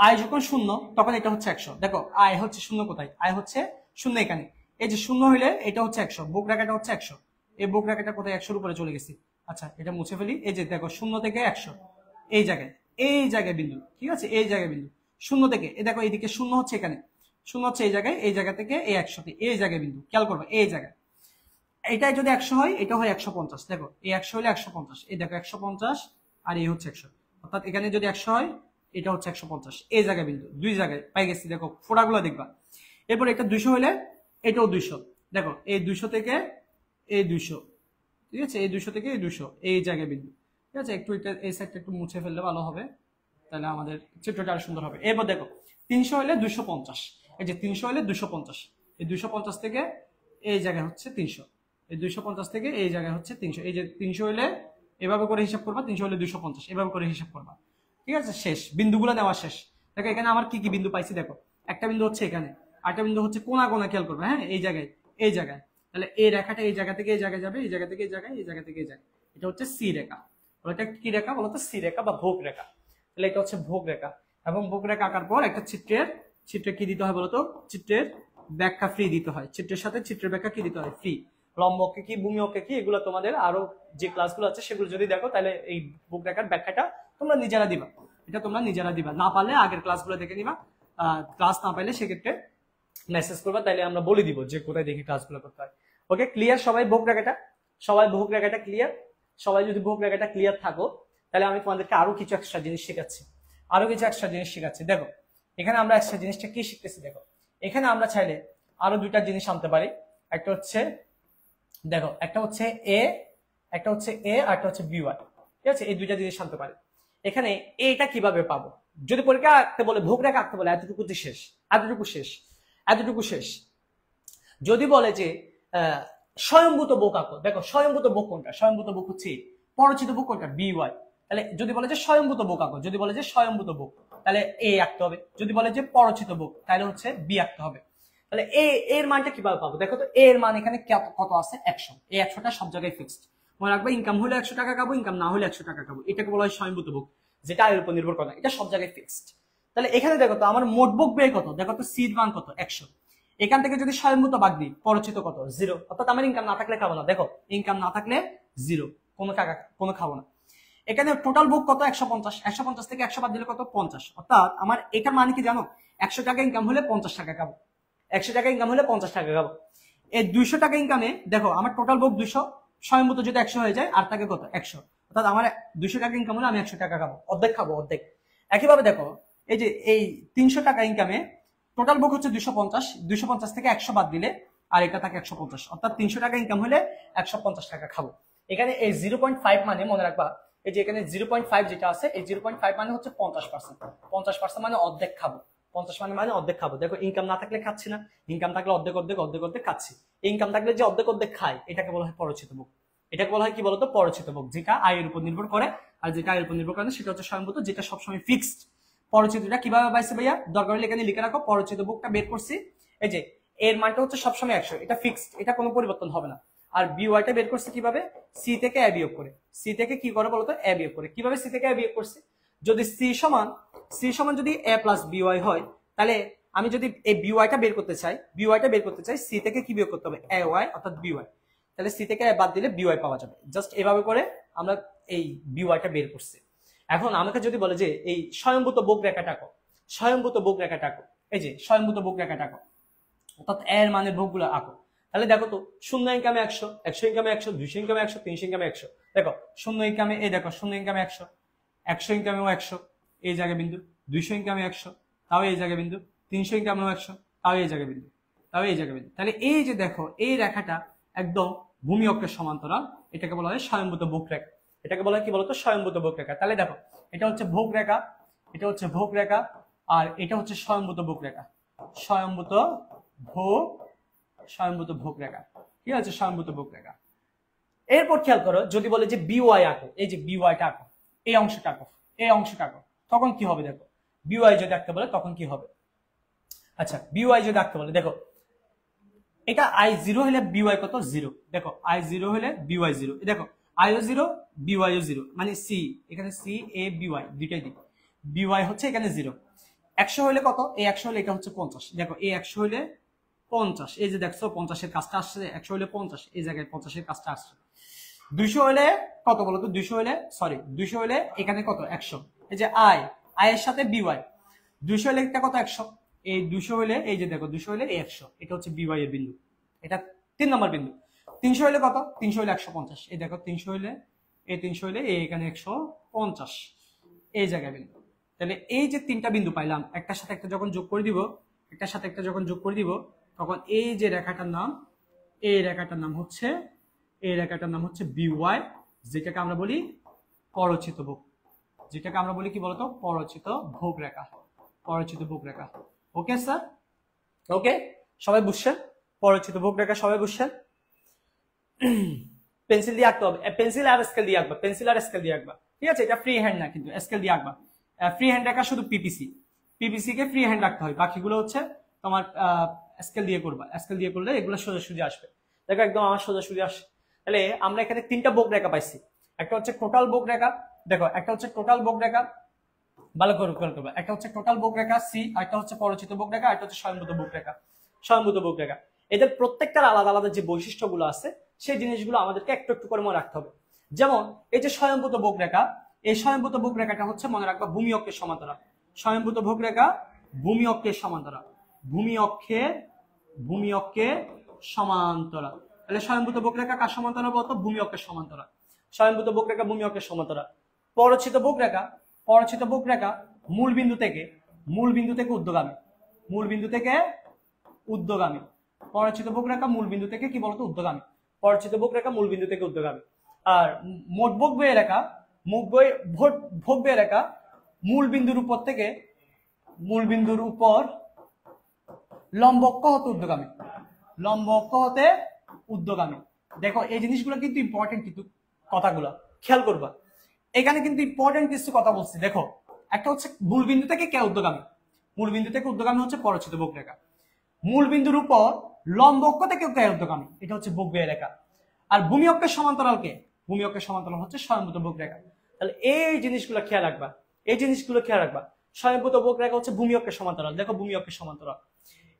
আই যখন 0 তখন এটা হচ্ছে 100। দেখো আই হচ্ছে 0 কোথায়? আই হচ্ছে 0 এখানে। এই যে শূন্য হইলে এটা হচ্ছে 100, বুক রেখাটা হচ্ছে 100, এই বুক রেখাটা কোথায় 100 উপরে চলে গেছি। আচ্ছা এটা মুছে ফেলি। এই যে দেখো শূন্য থেকে 100 এই জায়গায় বিন্দু, ঠিক আছে, এই জায়গায় বিন্দু শূন্য থেকে, এই দেখো এইদিকে শূন্য হচ্ছে, এখানে শূন্য হচ্ছে এই জায়গা থেকে এই 100 এই জায়গায় বিন্দু, খেয়াল করবে এই জায়গায়। এটাই যদি 100 হয়, এটা হয় 150, দেখো এই 100 হলে 150, এই দেখো 150 আর এই হচ্ছে 100, অর্থাৎ এখানে যদি 100 হয় এটা হচ্ছে 150, এই জায়গায় বিন্দু, দুই জায়গায় পাই গেছি, দেখো ফোড়াগুলো দেখবা। এরপর এটা 200 হলে এটাও 200, দেখো এই 200 থেকে এই 200, ঠিক আছে, এই 200 থেকে এই 200 এই জায়গায় বিন্দু, ঠিক আছে। একটু এটা এই সাইডটা একটু মুছে ফেললে ভালো হবে, তাহলে আমাদের চিত্রটা আরো সুন্দর হবে। এরপর দেখো 300 হলে 250, এই যে 300 হলে 250, এই 250 থেকে এই জায়গায় হচ্ছে 300, এই 250 থেকে এই জায়গায় হচ্ছে 300, এই যে 300 হলে এভাবে করে হিসাব করবা, 300 হলে 250 এভাবে করে হিসাব করবা, ঠিক আছে। শেষ, বিন্দুগুলো নেওয়া শেষ। দেখো এখানে আমার কি কি বিন্দু পাইছি, দেখো একটা বিন্দু হচ্ছে এখানে, আরেকটা বিন্দু হচ্ছে কোনা কোনা, খেয়াল করবে, হ্যাঁ এই জায়গায় এই জায়গায়। তাহলে এই রেখাটা এই জায়গা থেকে এই জায়গায় যাবে, এই জায়গা থেকে এই জায়গায়, এই জায়গা থেকে এই জায়গায়, এটা হচ্ছে সি রেখা। এটা কি রেখা বলতো? সি রেখা বা ভোগ রেখা। তাহলে এটা হচ্ছে ভোগ রেখা, এবং ভোগ রেখা আঁকার পর একটা চিত্রে কি দিতে হয় বলতো? চিত্রের ব্যাখ্যা ফ্রি দিতে হয়, চিত্রের সাথে চিত্রের ব্যাখ্যা কি দিতে হয়? ফ্রি। লম্বকে কি, ভূমিকে কি, এগুলো তোমাদের আরো যে ক্লাসগুলো আছে সেগুলো যদি দেখো, তাহলে এই ভোগ রেখার ব্যাখ্যাটা তোমরা নিজেরা দিবা, এটা তোমরা নিজেরা দিবা। না পারলে আগের ক্লাসগুলো দেখে নিবা, ক্লাস না পাইলে সেক্ষেত্রে মেসেজ করবা, তাইলে আমরা বলে দিব যে কোথায় দেখে ক্লাসগুলো করতে হয়। ওকে, ক্লিয়ার সবাই ভোগ রেখাটা? সবাই ভোগ রেখাটা ক্লিয়ার? সবাই যদি ভোগ রেখাটা ক্লিয়ার থাকো, তাহলে আমি তোমাদেরকে আরো কিছু এক্সট্রা জিনিস শেখাচ্ছি, দেখো এখানে আমরা এক্সট্রা জিনিসটা কি শিখতেছি, দেখো এখানে আমরা চাইলে আরো দুইটা জিনিস আনতে পারি। একটা হচ্ছে দেখো, একটা হচ্ছে এ আর একটা হচ্ছে বিওয়াই, ঠিক আছে, এই দুইটা জিনিস আনতে পারি। এখানে এটা কিভাবে পাবো? যদি পরীক্ষা আঁকতে বলে, ভোগ রেখা আঁকতে বলে, এতটুকু শেষ। যদি বলে যে স্বয়ংভূত ভোগ আঁকো, দেখো স্বয়ংভূত ভোগ কোনটা? স্বয়ংভূত ভোগ হচ্ছে পরচিত ভোগ কোনটা? বিওয়াই। তাহলে যদি বলে যে স্বয়ংভূত ভোগ আঁকো, যদি বলে যে স্বয়ংভূত ভোগ, তাহলে এ আঁকতে হবে। যদি বলে যে পরচিত ভোগ, তাহলে হচ্ছে বি আঁকতে হবে। তাহলে এর মানটা কিভাবে পাবো? দেখো তো এর মান এখানে কত আছে? 100। এই 100টা সব জায়গায় ফিক্সড, মনে রাখবে। ইনকাম হলে 100 টাকা খাবো, ইনকাম না হলে 100 টাকা খাবো, এটাকে বলা হয় স্বয়ংভূত ভোগ, যেটা আয়ের উপর নির্ভর করে না, এটা সব জায়গায় ফিক্সড। তাহলে এখানে দেখো তো আমার মোট ভোগ ব্যয় কত, দেখো তো সির মান কত? 100। এখান থেকে যদি স্বয়ংভূত বাদ দিই, পরচিত কত? 0, অর্থাৎ আমার ইনকাম না থাকলে খাবো না। দেখো ইনকাম না থাকলে 0, কোনো খাবো না। এখানে টোটাল ভোগ কত? 150। 150 থেকে 100 বাদ দিলে কত? 50। অর্থাৎ আমার এটার মানে কি জানো? 100 টাকা ইনকাম হলে 50 টাকা খাবো, 100 টাকা ইনকাম হলে 50 টাকা খাবো। এই 200 টাকা ইনকামে দেখো আমার টোটাল ভোগ 200, স্বয়ংভূত যদি 100 হয়ে যায় আর থাকে কত? 100, অর্থাৎ আমার 200 টাকা ইনকাম হলে আমি 100 টাকা খাবো, অর্ধেক খাবো, অর্ধেক। একইভাবে দেখো এই যে এই 300 টাকা ইনকামে টোটাল ভোগ হচ্ছে 250, 250 থেকে 100 বাদ দিলে আর এটা থাকে 150, অর্থাৎ 300 টাকা ইনকাম হলে 150 টাকা খাবো। এখানে এই 0.5 মানে মনে রাখবা, এই যে এখানে 0.5 যেটা আছে, এই 0.5 মানে হচ্ছে 50%। 50% মানে অর্ধেক খাবো, 50 মানে অর্ধেক খাবো। দেখো ইনকাম না থাকলে খাচ্ছি না, ইনকাম থাকলে অর্ধেক খাচ্ছি। ইনকাম থাকলে যে অর্ধেক খাই, এটাকে বলা হয় পরচিত ভোগ। এটাকে বলা হয় কি বলতো? পরচিত ভোগ, যেটা আয়ের উপর নির্ভর করে। আর যেটা আয়ের উপর নির্ভর করে না সেটা হচ্ছে স্বয়ংভূত, যেটা সবসময় ফিক্সড। পরচিতটা কিভাবে পাইছে ভাইয়া? দরকার হলে এখানে লিখে রাখো, পরচিত ভোগটা বের করছি। এই যে এর মানটা হচ্ছে সবসময় 100, এটা ফিক্সড, এটা কোনো পরিবর্তন হবে না। আর বিওয়াইটা বের করছে কিভাবে? সি থেকে এ বিয়োগ করে। সি থেকে কি করে বলতো? এ বিয়োগ করে। কিভাবে সি থেকে এ বিয়োগ করছি? যদি সি সমান যদি এ প্লাস বিওয়াই হয়, তাহলে আমি যদি এই বিওয়াইটা বের করতে চাই, সি থেকে কি বিয়োগ করতে হবে? এ ওয়াই, অর্থাৎ বিওয়াই। তাহলে সি থেকে এ বাদ দিলে বিওয়াই পাওয়া যাবে। জাস্ট এভাবে করে আমরা এই বিওয়াইটা বের করছি। এখন আমাকে যদি বলে যে এই স্বয়ংভূত ভোগ রেখাটা আঁকো, এই যে স্বয়ংভূত ভোগ রেখাটা আঁকো, অর্থাৎ এর মানের ভোগগুলো আঁকো, তাহলে দেখো তো শূন্য ইনকামে 100, 100 ইনকামে 100, 200 ইনকামে 100, 300 ইনকামে 100। দেখো শূন্য ইনকামে, এই দেখো শূন্য ইনকামে 100, 100 ইনকামেও 100, এই জায়গায় বিন্দু, 200 ইনকামে 100, তাও এই জায়গায় বিন্দু, 300 ইনকামেও 100, তাও এই জায়গায় বিন্দু। তাহলে এই যে দেখো এই রেখাটা একদম ভূমি অক্ষের সমান্তরাল, এটাকে বলা হয় স্বয়ংভূত ভোগ রেখা। এটাকে বলা হয় কি বলতো? স্বয়ংভূত ভোগ রেখা। তাহলে দেখো এটা হচ্ছে ভোগ রেখা, আর এটা হচ্ছে স্বয়ংভূত ভোগ রেখা। স্বয়ংভূত ভোগ রেখা, ঠিক আছে, স্বয়ংভূত ভোগ রেখা। এরপর খেয়াল করো, যদি বলে যে বিওয়াই আঁকো, এই যে বিওয়াইটা আঁকো, এই অংশটা আঁকো, তখন কি হবে? দেখো বিওয়াই যদি আঁকতে বলে তখন কি হবে? আচ্ছা বিওয়াই যদি আঁকতে বলে, দেখো এটা i0 হলে বিওয়াই কত? 0। দেখো i0 হলে বিওয়াই 0, দেখো আইও 0 বিওয়াইও 0, মানে সি, এখানে সি এ বিওয়াই দুইটাই দিই, বিওয়াই হচ্ছে এখানে 0। 100 হলে কত? এই 100 হলে এটা হচ্ছে 50। দেখো এই 100 হলে 50, এই যে দেখছো 50-এর কাজটা আসছে, 100 হলে 50, এই জায়গায় 50-এর কাজটা আসছে। 200 হলে কত বলতো? 200 হলে, সরি 200 হলে এখানে কত? 100। এই যে আই এর সাথে বিওয়াই, 200 হলে এটা কত? 100। এই 200 হলে, এই যে দেখো 200 হলে 100, এটা হচ্ছে বিওয়াই এর বিন্দু, এটা 3 নম্বর বিন্দু। 300 হলে কত? 300 হলে 150, এই দেখো 300 হলে, এই 300 হলে এখানে 150, এই জায়গায় বিন্দু। তাহলে এই যে তিনটা বিন্দু পাইলাম, একটার সাথে একটা যখন যোগ করে দিব, একটার সাথে একটা যখন যোগ করে দিব, তখন এই যে রেখাটার নাম, এই রেখাটার নাম হচ্ছে, এই রেখাটার নাম হচ্ছে বিওয়াই, যেটাকে আমরা বলি পরচিত ভোগ, যেটাকে আমরা বলি কি বলতো? পরচিত ভোগ রেখা, পরচিত ভোগ রেখা। Okay sir? ওকে, সবাই বুঝছেন? পরচিত ভোগ রেখা সবাই বুঝছেন? পেন্সিল দিয়ে আঁকতে হবে, পেন্সিল আর স্কেল দিয়ে আঁকবা, পেন্সিল আর স্কেল দিয়ে আঁকবা, ঠিক আছে? এটা ফ্রি হ্যান্ড না, কিন্তু স্কেল দিয়ে আঁকবা। ফ্রি হ্যান্ড রেখা শুধু পিপিসি, পিপিসি কে ফ্রি হ্যান্ড রাখতে হয়, বাকিগুলো হচ্ছে তোমার স্কেল দিয়ে করবা। স্কেল দিয়ে করলে এগুলো সোজাসুজি আসবে। দেখো একদম আমার সোজাসুজি আসে। তাহলে আমরা এখানে তিনটা বক রেখা পাইছি। একটা হচ্ছে টোটাল বক রেখা, দেখো একটা হচ্ছে টোটাল বক রেখা, ভালো করে খেয়াল করবা, একটা হচ্ছে টোটাল বক রেখা সি, একটা হচ্ছে পরচিত বক রেখা, একটা হচ্ছে স্বয়ংভূত বক রেখা। স্বয়ংভূত বক রেখা, এদের প্রত্যেকটার আলাদা আলাদা যে বৈশিষ্ট্যগুলো আছে, সেই জিনিসগুলো আমাদেরকে একটু একটু করে মনে রাখতে হবে। যেমন এই যে স্বয়ংভূত বক রেখা, এই স্বয়ংভূত বক রেখাটা হচ্ছে মনে রাখবা ভূমি অক্ষের সমান্তরাল। স্বয়ংভূত বক রেখা ভূমি অক্ষের সমান্তরাল, ভূমি অক্ষের সমান্তরাল। তাহলে স্বয়ংভূত বক রেখা কার সমান্তরাল বলতো? ভূমি অক্ষের সমান্তরাল। স্বয়ংভূত বক রেখা ভূমি অক্ষের সমান্তরাল। পরচিত বক রেখা, পরচিত বক রেখা মূল বিন্দু থেকে ঊর্ধ্বগামী, মূল বিন্দু থেকে ঊর্ধ্বগামী। পরচিত বক রেখা মূল বিন্দু থেকে কি বলতো? ঊর্ধ্বগামী। পরচিত বক রেখা মূল বিন্দু থেকে ঊর্ধ্বগামী। আর মোট বক ব্যয় রেখা, ভোগ ব্যয় রেখা মূল বিন্দুর উপর থেকে, মূল বিন্দুর উপর লম্ব অক্ষ হতে ঊর্ধ্বগামী, লম্ব অক্ষ হতে ঊর্ধ্বগামী। দেখো এই জিনিসগুলো কিন্তু ইম্পর্টেন্ট, কিন্তু কথাগুলো খেয়াল করবা। এখানে কিন্তু ইম্পর্টেন্ট কিছু কথা বলছি। দেখো একটা হচ্ছে মূল বিন্দু থেকে কে ঊর্ধ্বগামী, মূল বিন্দু থেকে ঊর্ধ্বগামী হচ্ছে পরচিত বক রেখা। মূল বিন্দুর উপর লম্ব অক্ষ থেকে কে ঊর্ধ্বগামী, এটা হচ্ছে বক ব্যয় রেখা। আর ভূমি অক্ষের সমান্তরাল কে? ভূমি অক্ষের সমান্তরাল হচ্ছে স্বয়ংভূত বক রেখা। তাহলে এই জিনিসগুলো খেয়াল রাখবা, এই জিনিসগুলো খেয়াল রাখবা। স্বয়ংভূত বক রেখা হচ্ছে ভূমি অক্ষের সমান্তরাল, দেখো ভূমি অক্ষের সমান্তরাল।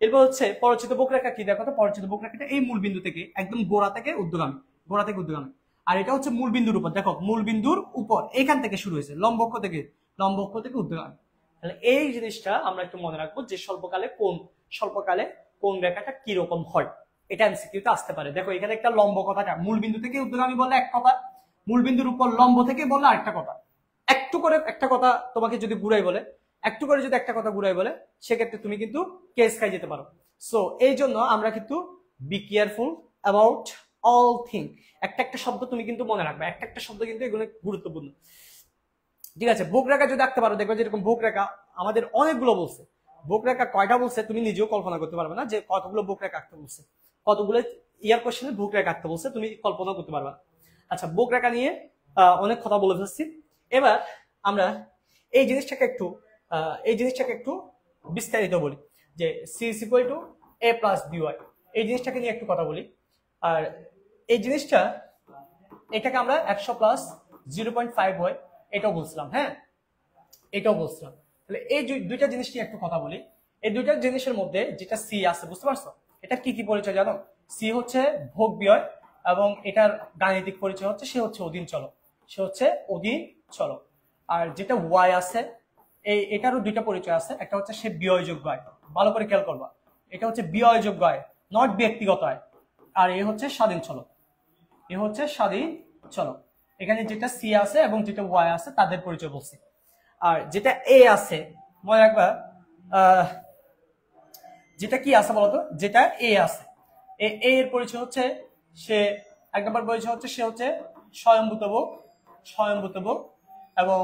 এরপর হচ্ছে পরচিত বক রেখা কি? দেখো তো পরচিত বক রেখাটা এই মূল বিন্দু থেকে একদম গোড়া থেকে ঊর্ধ্বগামী, গোড়া থেকে ঊর্ধ্বগামী। আর এটা হচ্ছে মূল বিন্দুর উপর, দেখো মূল বিন্দুর উপর এখান থেকে শুরু হয়েছে, লম্ব অক্ষ থেকে ঊর্ধ্বগামী। তাহলে এই জিনিসটা আমরা একটু মনে রাখবো যে স্বল্পকালে কোন রেখাটা কি রকম হয়, এটা এমসিকিউতে আসতে পারে। দেখো এখানে একটা লম্ব কথাটা মূল বিন্দু থেকে ঊর্ধ্বগামী বললে এক কথা, মূল বিন্দুর উপর লম্ব থেকে বললে আরেকটা কথা। একটু করে একটা কথা তোমাকে যদি ঘুরাই বলে, একটু করে যদি একটা কথা ঘুরাই বলে, সেক্ষেত্রে তুমি কিন্তু কেস খাই যেতে পারো। সো এই জন্য আমরা কিন্তু be careful about all thing. একটা শব্দ তুমি কিন্তু মনে রাখবে, একটা শব্দ কিন্তু এগুলো গুরুত্বপূর্ণ, ঠিক আছে? বক রেখা যদি আঁকতে পারো, দেখবে যেরকম বক রেখা আমাদের অনেকগুলো বলছে। বক রেখা কয়টা বলছে তুমি নিজেও কল্পনা করতে পারবে না, যে কতগুলো বক রেখা আঁকতে বলছে, কতগুলো ইয়ার কোশ্চেনে বক রেখা আঁকতে বলছে, তুমি কল্পনা করতে পারবে না। আচ্ছা, বক রেখা নিয়ে অনেক কথা বলে ফেলছি। এবার আমরা এই জিনিসটাকে একটু বিস্তারিত বলি, যে C is equal to A plus B Y, এই জিনিসটাকে নিয়ে একটু কথা বলি। আর এই জিনিসটা, এটাকে আমরা 100 প্লাস 0.5 হয় এটাও বলছিলাম, হ্যাঁ এটাও বলছিলাম। তাহলে এই দুইটা জিনিস নিয়ে একটু কথা বলি। এই দুইটা জিনিসের মধ্যে যেটা সি আছে, বুঝতে পারছো এটা কি কি পরিচয় জানো? সি হচ্ছে ভোগ ব্যয়, এবং এটার গাণিতিক পরিচয় হচ্ছে সে হচ্ছে অধীন চলক, সে হচ্ছে অধীন চলক। আর যেটা ওয়াই আছে, এটারও দুইটা পরিচয় আছে, একটা হচ্ছে সে ব্যয়যোগ্য আয়, ভালো করে খেয়াল করবা, এটা হচ্ছে ব্যয়যোগ্য আয়, নট ব্যক্তিগত আয়। আর এ হচ্ছে স্বাধীন চলক, এ হচ্ছে স্বাধীন চলক। এখানে যেটা সি আছে এবং যেটা ওয়াই আছে তাদের পরিচয় বলছি। আর যেটা এ আছে মনে রাখবা, যেটা কি আছে বলতো, যেটা এ আছে, এর পরিচয় হচ্ছে সে, এক নম্বর পরিচয় হচ্ছে সে হচ্ছে স্বয়ংভূত ভোগ, এবং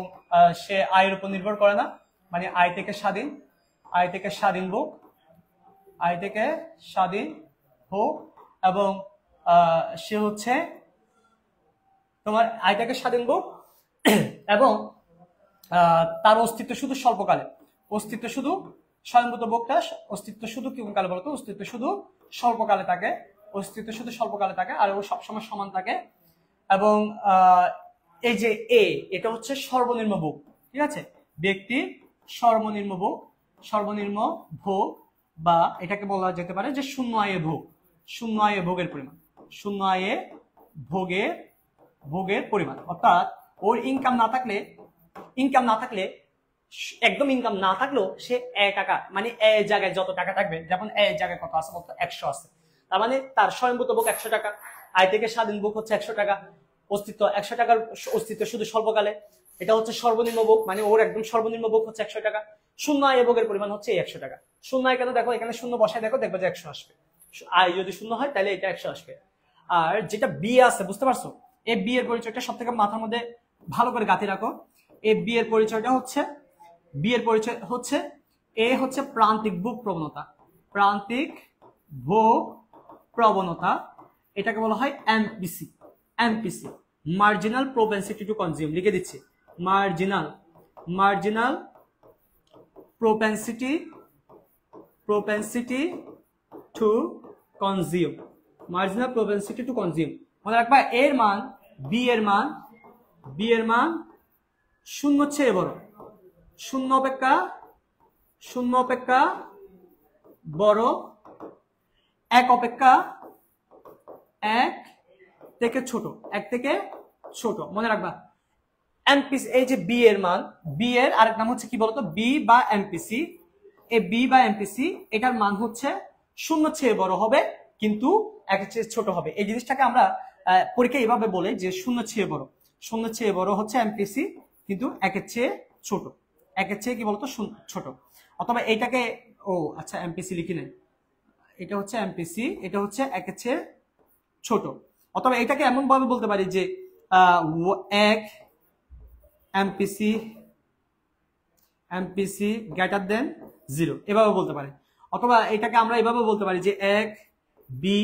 সে আয়ের উপর নির্ভর করে না, মানে আয় থেকে স্বাধীন ভোগ, এবং সে হচ্ছে তোমার আয় থেকে স্বাধীন ভোগ, এবং তার অস্তিত্ব শুধু স্বল্পকালে, স্বয়ংভূত ভোগটা অস্তিত্ব শুধু কোন কালে বলতো? অস্তিত্ব শুধু স্বল্পকালে থাকে, আর ও সবসময় সমান থাকে। এবং এই যে এটা হচ্ছে সর্বনিম্ন ভোগ, ঠিক আছে? ব্যক্তির সর্বনিম্ন ভোগ বা এটাকে বলা যেতে পারে যে শূন্য আয়ে ভোগ, শূন্য আয়ে ভোগের পরিমাণ, শূন্য আয়ে ভোগের ভোগের পরিমাণ। অর্থাৎ ওর ইনকাম না থাকলে একদম ইনকাম না থাকলেও সে টাকা মানে এই জায়গায় যত টাকা থাকবে, যেমন এই জায়গায় কত আছে বলতো 100 আছে, তার মানে তার স্বয়ংভূত ভোগ 100 টাকা, আয় থেকে স্বাধীন ভোগ হচ্ছে 100 টাকা, অস্তিত্ব 100 টাকার অস্তিত্ব শুধু স্বল্পকালে, এটা হচ্ছে সর্বনিম্ন ভোগ, মানে ওর একদম সর্বনিম্ন ভোগ হচ্ছে 100 টাকা। শূন্য আয় ভোগের পরিমাণ হচ্ছে 100 টাকা। শূন্য আয় কেন, দেখো এখানে শূন্য বসায় দেখো, দেখবে যে 100 আসবে। আয় যদি শূন্য হয় তাহলে এটা 100 আসবে। আর যেটা বি আছে, বুঝতে পারছো, এই বি এর পরিচয়টা সব থেকে মাথার মধ্যে ভালো করে গাঁথি রাখো। এই বি এর পরিচয়টা হচ্ছে, বি এর পরিচয় হচ্ছে এ হচ্ছে প্রান্তিক ভোগ প্রবণতা, প্রান্তিক ভোগ প্রবণতা, এটাকে বলা হয় MPC. MPC marginal propensity to consume, লিখে দিচ্ছি marginal propensity to consume, marginal propensity to consume. মনে রাখবা এর মান, বি এর মান শূন্য চেয়ে বড়, শূন্য অপেক্ষা বড়, এক থেকে ছোট। মনে রাখবা এমপিসি, এই যে বি এর মান, বি এর আরেক নাম হচ্ছে কি বলতো, বি বা এমপিসি। এই বি বা এমপিসি এটার মান হচ্ছে শূন্য চেয়ে বড় হবে কিন্তু একের চেয়ে ছোট হবে। এই জিনিসটাকে আমরা পরীক্ষায় এভাবে বলে যে শূন্য চেয়ে বড় হচ্ছে এমপিসি কিন্তু একের চেয়ে ছোট, একের চেয়ে কি বলতো ছোট। অথবা এইটাকে, ও আচ্ছা এমপিসি লিখি নাই, এটা হচ্ছে এমপিসি, এটা হচ্ছে একের চেয়ে ছোট। অথবা এটাকে এমন ভাবে বলতে পারি যে এক এমপিসি গ্রেটার দেন 0, এভাবে বলতে পারে। অথবা এটাকে আমরা এভাবে বলতে পারি যে এক বি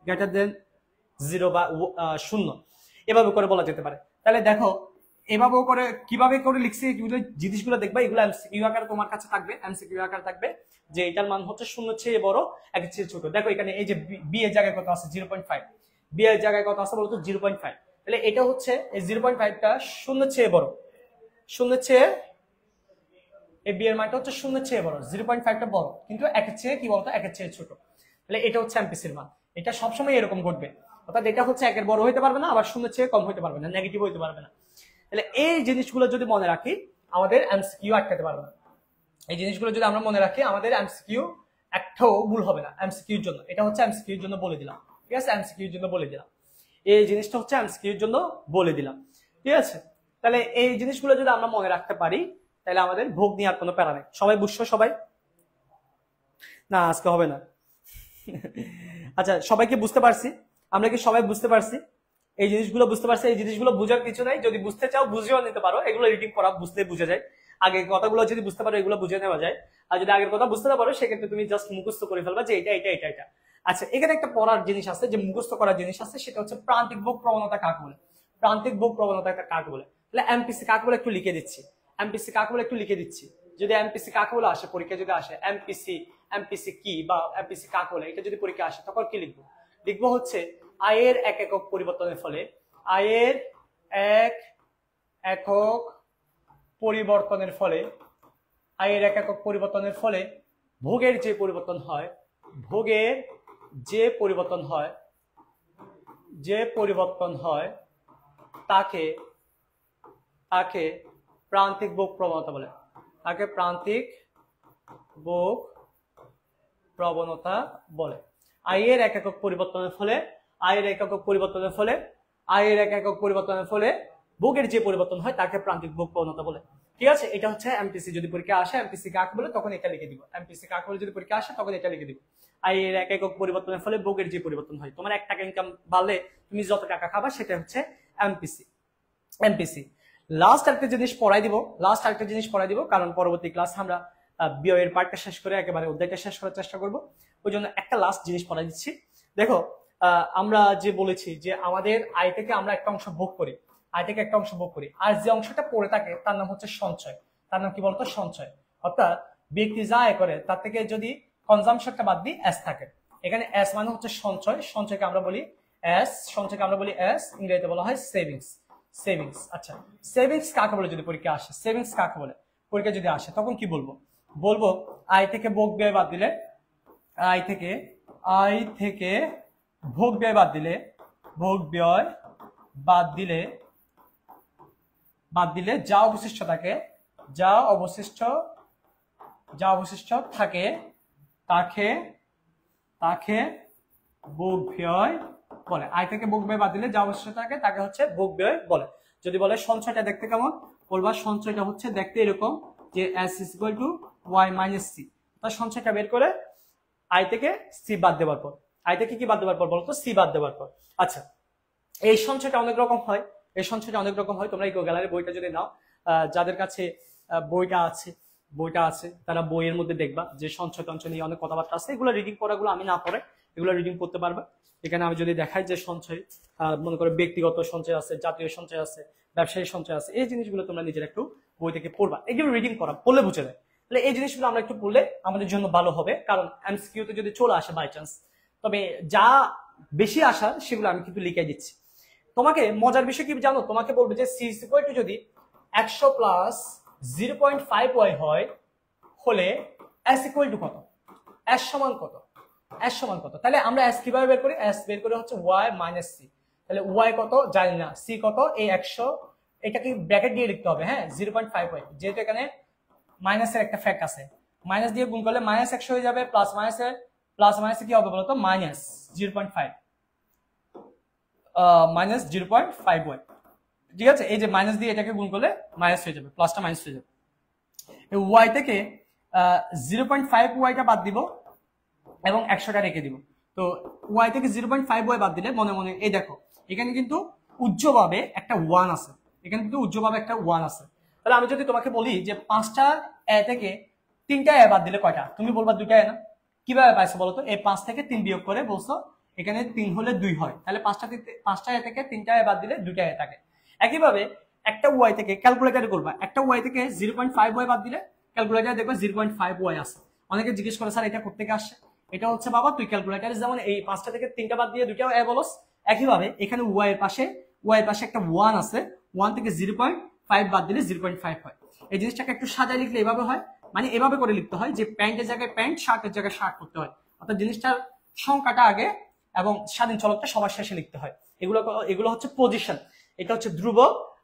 গ্রেটার দেন 0 বা 0, এভাবে করে বলা যেতে পারে। তাহলে দেখো এভাবে করে কিভাবে করে লিখছি, এগুলো জিনিসগুলো দেখবা, এগুলো এমসিকিউ আকার তোমার কাছে থাকবে, এমসিকিউ আকার থাকবে যে এটার মান হচ্ছে শূন্য চেয়ে বড়, একের চেয়ে ছোট। দেখো এখানে এই যে বি এর জায়গায় কত আছে 0.5, বি এর জায়গায় কত আছে বলতো 0.5, তাহলে এটা হচ্ছে এই 0.5টা শূন্য চেয়ে বড়, এই বি এর মানটা হচ্ছে শূন্য চেয়ে বড়, 0.5টা বড় কিন্তু একের চেয়ে কি বলতো একের চেয়ে ছোট। তাহলে এটা হচ্ছে এমপিসির মান। এটা সবসময় এরকম ঘটবে, অর্থাৎ এটা হচ্ছে একের বড় হইতে পারবে না, আবার শূন্য চেয়ে কম হইতে পারবে না, নেগেটিভ হইতে পারবে না। তাহলে এই জিনিসগুলো যদি মনে রাখি আমাদের এমসিকিউ আটকাতে পারবে না। এই জিনিসগুলো যদি আমরা মনে রাখি আমাদের এমসিকিউ একটাও ভুল হবে না এমসিকিউর জন্য। এটা হচ্ছে এমসিকিউর জন্য বলে দিলাম, ঠিক আছে, এমসিকিউর জন্য বলে দিলাম, এই জিনিসটা হচ্ছে এমসিকিউর জন্য বলে দিলাম, ঠিক আছে। তাহলে এই জিনিসগুলো যদি আমরা মনে রাখতে পারি তাহলে আমাদের ভোগ নিয়ে আর কোনো প্যারা নেই। সবাই বুঝছো? সবাই না, আজকে হবে না। আচ্ছা সবাইকে বুঝতে পারছি? আমরা কি সবাই বুঝতে পারছি? এই জিনিসগুলো বুঝতে পারছি? এই জিনিসগুলো বুঝার কিছু নাই, যদি বুঝতে চাও বুঝেও নিতে পারো, এগুলো রিডিং করা বুঝতে বুঝে যায়। আগের কথাগুলো যদি বুঝতে পারো এগুলো বুঝে নেওয়া যায়, আর যদি আগের কথা বুঝতে না পারো সেক্ষেত্রে তুমি জাস্ট মুখস্থ করে ফেলবা যে এটা এটা এটা এটা। আচ্ছা এখানে একটা পড়ার জিনিস আছে, যে মুখস্থ করার জিনিস আছে, সেটা হচ্ছে প্রান্তিক ভোগ প্রবণতা কাকে বলে। প্রান্তিক ভোগ প্রবণতা কাকে বলে, তাহলে এমপিসি কাকে বলে একটু লিখে দিচ্ছি, এমপিসি কাকে বলে একটু লিখে দিচ্ছি। যদি এমপিসি কাকে বলে আসে পরীক্ষা, যদি আসে এমপিসি কি বা এমপিসি কাকে বলে, এটা যদি পরীক্ষা আসে তখন কি লিখবো? লিখবো হচ্ছে আয়ের এক একক পরিবর্তনের ফলে, আয়ের এক একক পরিবর্তনের ফলে, আয়ের এক একক পরিবর্তনের ফলে ভোগের যে পরিবর্তন হয়, ভোগের যে পরিবর্তন হয় তাকে প্রান্তিক ভোগ প্রবণতা বলে, তাকে প্রান্তিক ভোগ প্রবণতা বলে। আয়ের এক একক পরিবর্তনের ফলে, আয়ের এক একক পরিবর্তনের ফলে, আয়ের এক একক পরিবর্তনের ফলে ভোগের যে পরিবর্তন হয় তাকে প্রান্তিক ভোগ প্রবণতা বলে, ঠিক আছে। এটা হচ্ছে এমপিসি। যদি পরীক্ষা আসে এমপিসি কাকে বলে তখন এটা লিখে দিব, এমপিসি কাকে বলে যদি পরীক্ষা আসে তখন এটা লিখে দিব। আয়ের এক একক পরিবর্তনের ফলে ভোগের যে পরিবর্তন হয়, তোমার 1 টাকা ইনকাম বাড়লে তুমি যত টাকা খাবা সেটা হচ্ছে এমপিসি। লাস্ট আরেকটা জিনিস পড়াই দিব, কারণ পরবর্তী ক্লাস আমরা বিয়ের পার্টটা শেষ করে একেবারে অধ্যায়টা শেষ করার চেষ্টা করব, ওই জন্য একটা লাস্ট জিনিস পড়াই দিচ্ছি। দেখো আমরা যে বলেছি যে আমাদের আয় থেকে আমরা একটা অংশ ভোগ করি, আর যে অংশটা পড়ে থাকে তার নাম হচ্ছে সঞ্চয়। তার নাম কি বলতো? সঞ্চয়। অর্থাৎ ব্যক্তি যা আয় করে তার থেকে যদি কনজাম্পশনটা বাদ দিই এস থাকে, এখানে এস মানে হচ্ছে সঞ্চয়, সঞ্চয়কে আমরা বলি এস, ইংরেজিতে বলা হয় সেভিংস। আচ্ছা সেভিংস কাকে বলে যদি পরীক্ষা আসে, সেভিংস কাকে বলে পরীক্ষা যদি আসে তখন কি বলবো? বলবো আই থেকে ভোগ ব্যয় বাদ দিলে, আই থেকে ভোগ ব্যয় বাদ দিলে, ভোগ ব্যয় বাদ দিলে যা অবশিষ্ট থাকে, যা অবশিষ্ট থাকে তাকে ভোগ ব্যয় বলে। আয় থেকে ভোগ ব্যয় বাদ দিলে যা অবশিষ্ট থাকে তাকে হচ্ছে ভোগ ব্যয় বলে। যদি বলে সঞ্চয়টা দেখতে কেমন, বলবা সঞ্চয়টা হচ্ছে দেখতে এরকম যে s = y - c। তার সঞ্চয়টা বের করে আই থেকে সি বাদ দেওয়ার পর, আই থেকে কি বাদ দেওয়ার পর বলতো, সি বাদ দেওয়ার পর। আচ্ছা, এই সঞ্চয়টা অনেক রকম হয়, তোমরা ইকো গ্যালারি বইটা যদি নাও, যাদের কাছে বইটা আছে তারা বইয়ের মধ্যে দেখবা যে সঞ্চয় টঞ্চয় নিয়ে অনেক কথাবার্তা আছে। এগুলো রিডিং পড়াগুলো আমি না পড়ে এগুলো রিডিং করতে পারবা। এখানে আমি যদি দেখাই যে সঞ্চয়, মনে করো ব্যক্তিগত সঞ্চয় আছে, জাতীয় সঞ্চয় আছে, ব্যবসায়ী সঞ্চয় আছে, এই জিনিসগুলো তোমরা নিজের একটু বই থেকে পড়বা। এগুলো রিডিং করা পড়লে বুঝে যায়। তাহলে এই জিনিসগুলো আমরা একটু পড়লে আমাদের জন্য ভালো হবে, কারণ এমসিকিউ তে যদি চলে আসে বাই চান্স, তবে যা বেশি আসা সেগুলো আমি কিন্তু লিখে দিচ্ছি। তোমাকে মজার বিষয় কি জানো, তোমাকে বলবে যে সি ইকুয়াল টু যদি 100 প্লাস 0.5y হয় হলে s ইকুয়াল টু কত, s সমান কত। তাহলে আমরা s কিভাবে বের করি, s বের করে হচ্ছে y মাইনাস c। তাহলে y কত জানি না, c কত, এই 100 এটা কি ব্র্যাকেট দিয়ে লিখতে হবে, হ্যাঁ 0.5y, যেহেতু এখানে মাইনাসের একটা ফ্যাক্ট আছে, মাইনাস দিয়ে গুণ করলে মাইনাস 100 হয়ে যাবে, প্লাস মাইনাসে কি হবে বলতো, মাইনাস 0.5 -0.5y। ঠিক আছে, এই যে মাইনাস দিয়ে এটাকে গুণ করলে মাইনাস হয়ে যাবে, প্লাসটা মাইনাস হয়ে যাবে। এই y থেকে 0.5y টা বাদ দিব এবং 100টা রেখে দিব। তো y থেকে 0.5y বাদ দিলে মনে মনে এই দেখো এখানে কিন্তু উজ্জ্বলভাবে একটা 1 আছে, তাহলে আমি যদি তোমাকে বলি যে 5টা a থেকে 3টা a বাদ দিলে কয়টা, তুমি বলবা 2টা a না। কিভাবে পাইছো বলো তো, এই 5 থেকে 3 বিয়োগ করে বলছো এখানে 3 হলে 2 হয়, তাহলে 5টা a থেকে 3টা a বাদ দিলে 2টা a থাকে। একইভাবে একটা y থেকে ক্যালকুলেটরে করবা, একটা y থেকে 0.5y বাদ দিলে ক্যালকুলেটরে দেখবে 0.5y আছে। অনেকে জিজ্ঞেস করে স্যার এটা কোথা থেকে আসছে, এটা হচ্ছে বাবা তুই ক্যালকুলেটরে যেমন এই 5টা থেকে 3টা বাদ দিয়ে 2টা a বলস, একইভাবে এখানে y এর পাশে একটা 1 আছে, 1 থেকে 0.5 বাদ দিলে 0.5 হয়। এই জিনিসটাকে একটু সাজায় লিখলে এভাবে হয়, মানে এভাবে করে লিখতে হয় যে প্যান্টের জায়গায় প্যান্ট, শার্টের জায়গায় শার্ট করতে হয়, অর্থাৎ জিনিসটার সংখ্যাটা আগে এবং স্বাধীন চলকটা সবার শেষে লিখতে হয়। এগুলো হচ্ছে পজিশন, এটা হচ্ছে ধ্রুব,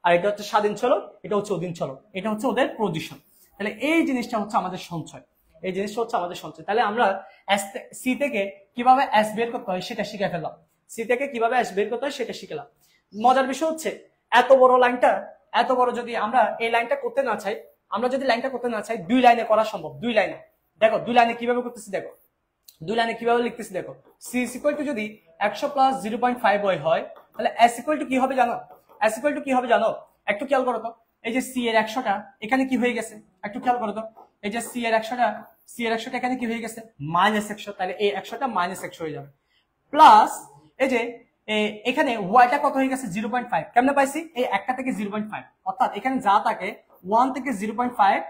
আর এটা হচ্ছে স্বাধীন চলক, এটা হচ্ছে অধীন চলক, এটা হচ্ছে ওদের পজিশন। তাহলে এই জিনিসটা হচ্ছে আমাদের সঞ্চয়, তাহলে আমরা সি থেকে কিভাবে এস বের করতে হয় সেটা শিখে ফেললাম, শিখলাম। মজার বিষয় হচ্ছে এত বড় যদি আমরা এই লাইনটা করতে না চাই, দুই লাইনে করা সম্ভব। দুই লাইনে দেখো, দুই লাইনে কিভাবে করতেছি দেখো, দুই লাইনে কিভাবে লিখতেছি দেখো। সি ইজ ইকুয়াল টু যদি 100 প্লাস 0.5y হয় তাহলে s ইকুয়াল টু কি হবে জানো, একটু খেয়াল করো তো। এই যে সি এর 100টা এখানে কি হয়ে গেছে, একটু খেয়াল করো তো। এই যে সি এর 100টা এখানে কি হয়ে গেছে, -100, তাহলে এই 100টা -100 হয়ে যাবে। প্লাস এই যে এখানে ওয়াইটা কত হয়ে গেছে 0.5, কেমনে পাইছি, এই একটা থেকে 0.5, অর্থাৎ এখানে যা থাকে 1 থেকে 0.5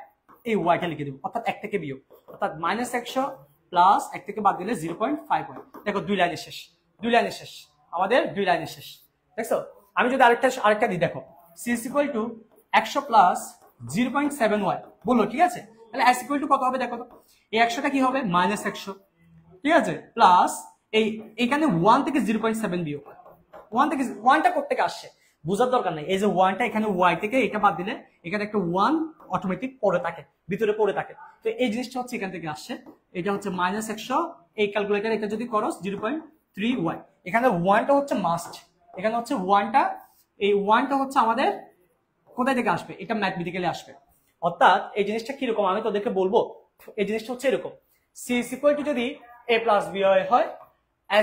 এই ওয়াইটা লিখে দেব, অর্থাৎ 1 থেকে বিয়োগ, অর্থাৎ -100 প্লাস 1 থেকে বাদ দিলে 0.5 হয়। দেখো দুই লাইনে শেষ, আমাদের দুই লাইনে শেষ। দেখছো, আমি যদি আরেকটা দিই দেখো, c is equal to 100 plus 0.7y বললো, ঠিক আছে। তাহলে s equal to কত হবে দেখো তো, এই 100টা কি হবে -100, ঠিক আছে, প্লাস এইখানে 1 থেকে 0.7 বিয়োগ, 1 থেকে 1টা কোত্থেকে আসছে বোঝার দরকার নাই। এই যে 1টা এখানে y থেকে এটা বাদ দিলে এখানে একটা 1 অটোমেটিক ভিতরে পড়ে থাকে, তো এই জিনিসটা হচ্ছে এখান থেকে আসছে। এটা হচ্ছে -100, এই ক্যালকুলেটর এটা যদি করো 0.3y, এখানে 1টা হচ্ছে মাস্ট, এখানে হচ্ছে 1টা, এই 1টা হচ্ছে আমাদের কোথায় থেকে আসবে, এটা ম্যাথমেটিক্যালি আসবে। অর্থাৎ এই জিনিসটা কিরকম আমি তোদেরকে বলবো, এই জিনিসটা হচ্ছে এরকম, c is equal to যদি a plus by হয়,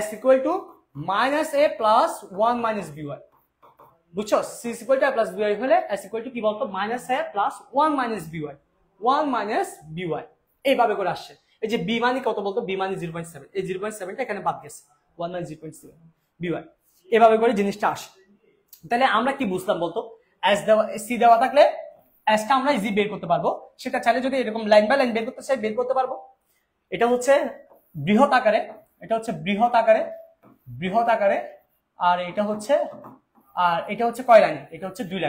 s equal to -a plus 1 minus by, বুঝছো, c is equal to a plus by হলে s equal to কি বলতো, -a plus 1 minus by, এইভাবে করে আসছে। এই যে b মানে কত বলতো, b মানে 0.7, এই 0.7টা এখানে বাদ গেছে, 1 minus 0.7 by, এভাবে করে জিনিসটা আসে। তাহলে আমরা কি বুঝলাম বলতো, s দেওয়া, c দেওয়া থাকলে s টা আমরা ইজি বের করতে পারবো, সেটা চাইলে যদি এরকম লাইন বাই লাইন বের করতে চাই বের করতে পারবো। এটা হচ্ছে বৃহৎ আকারে, আর এটা হচ্ছে কয় লাইনে, এটা হচ্ছে দুই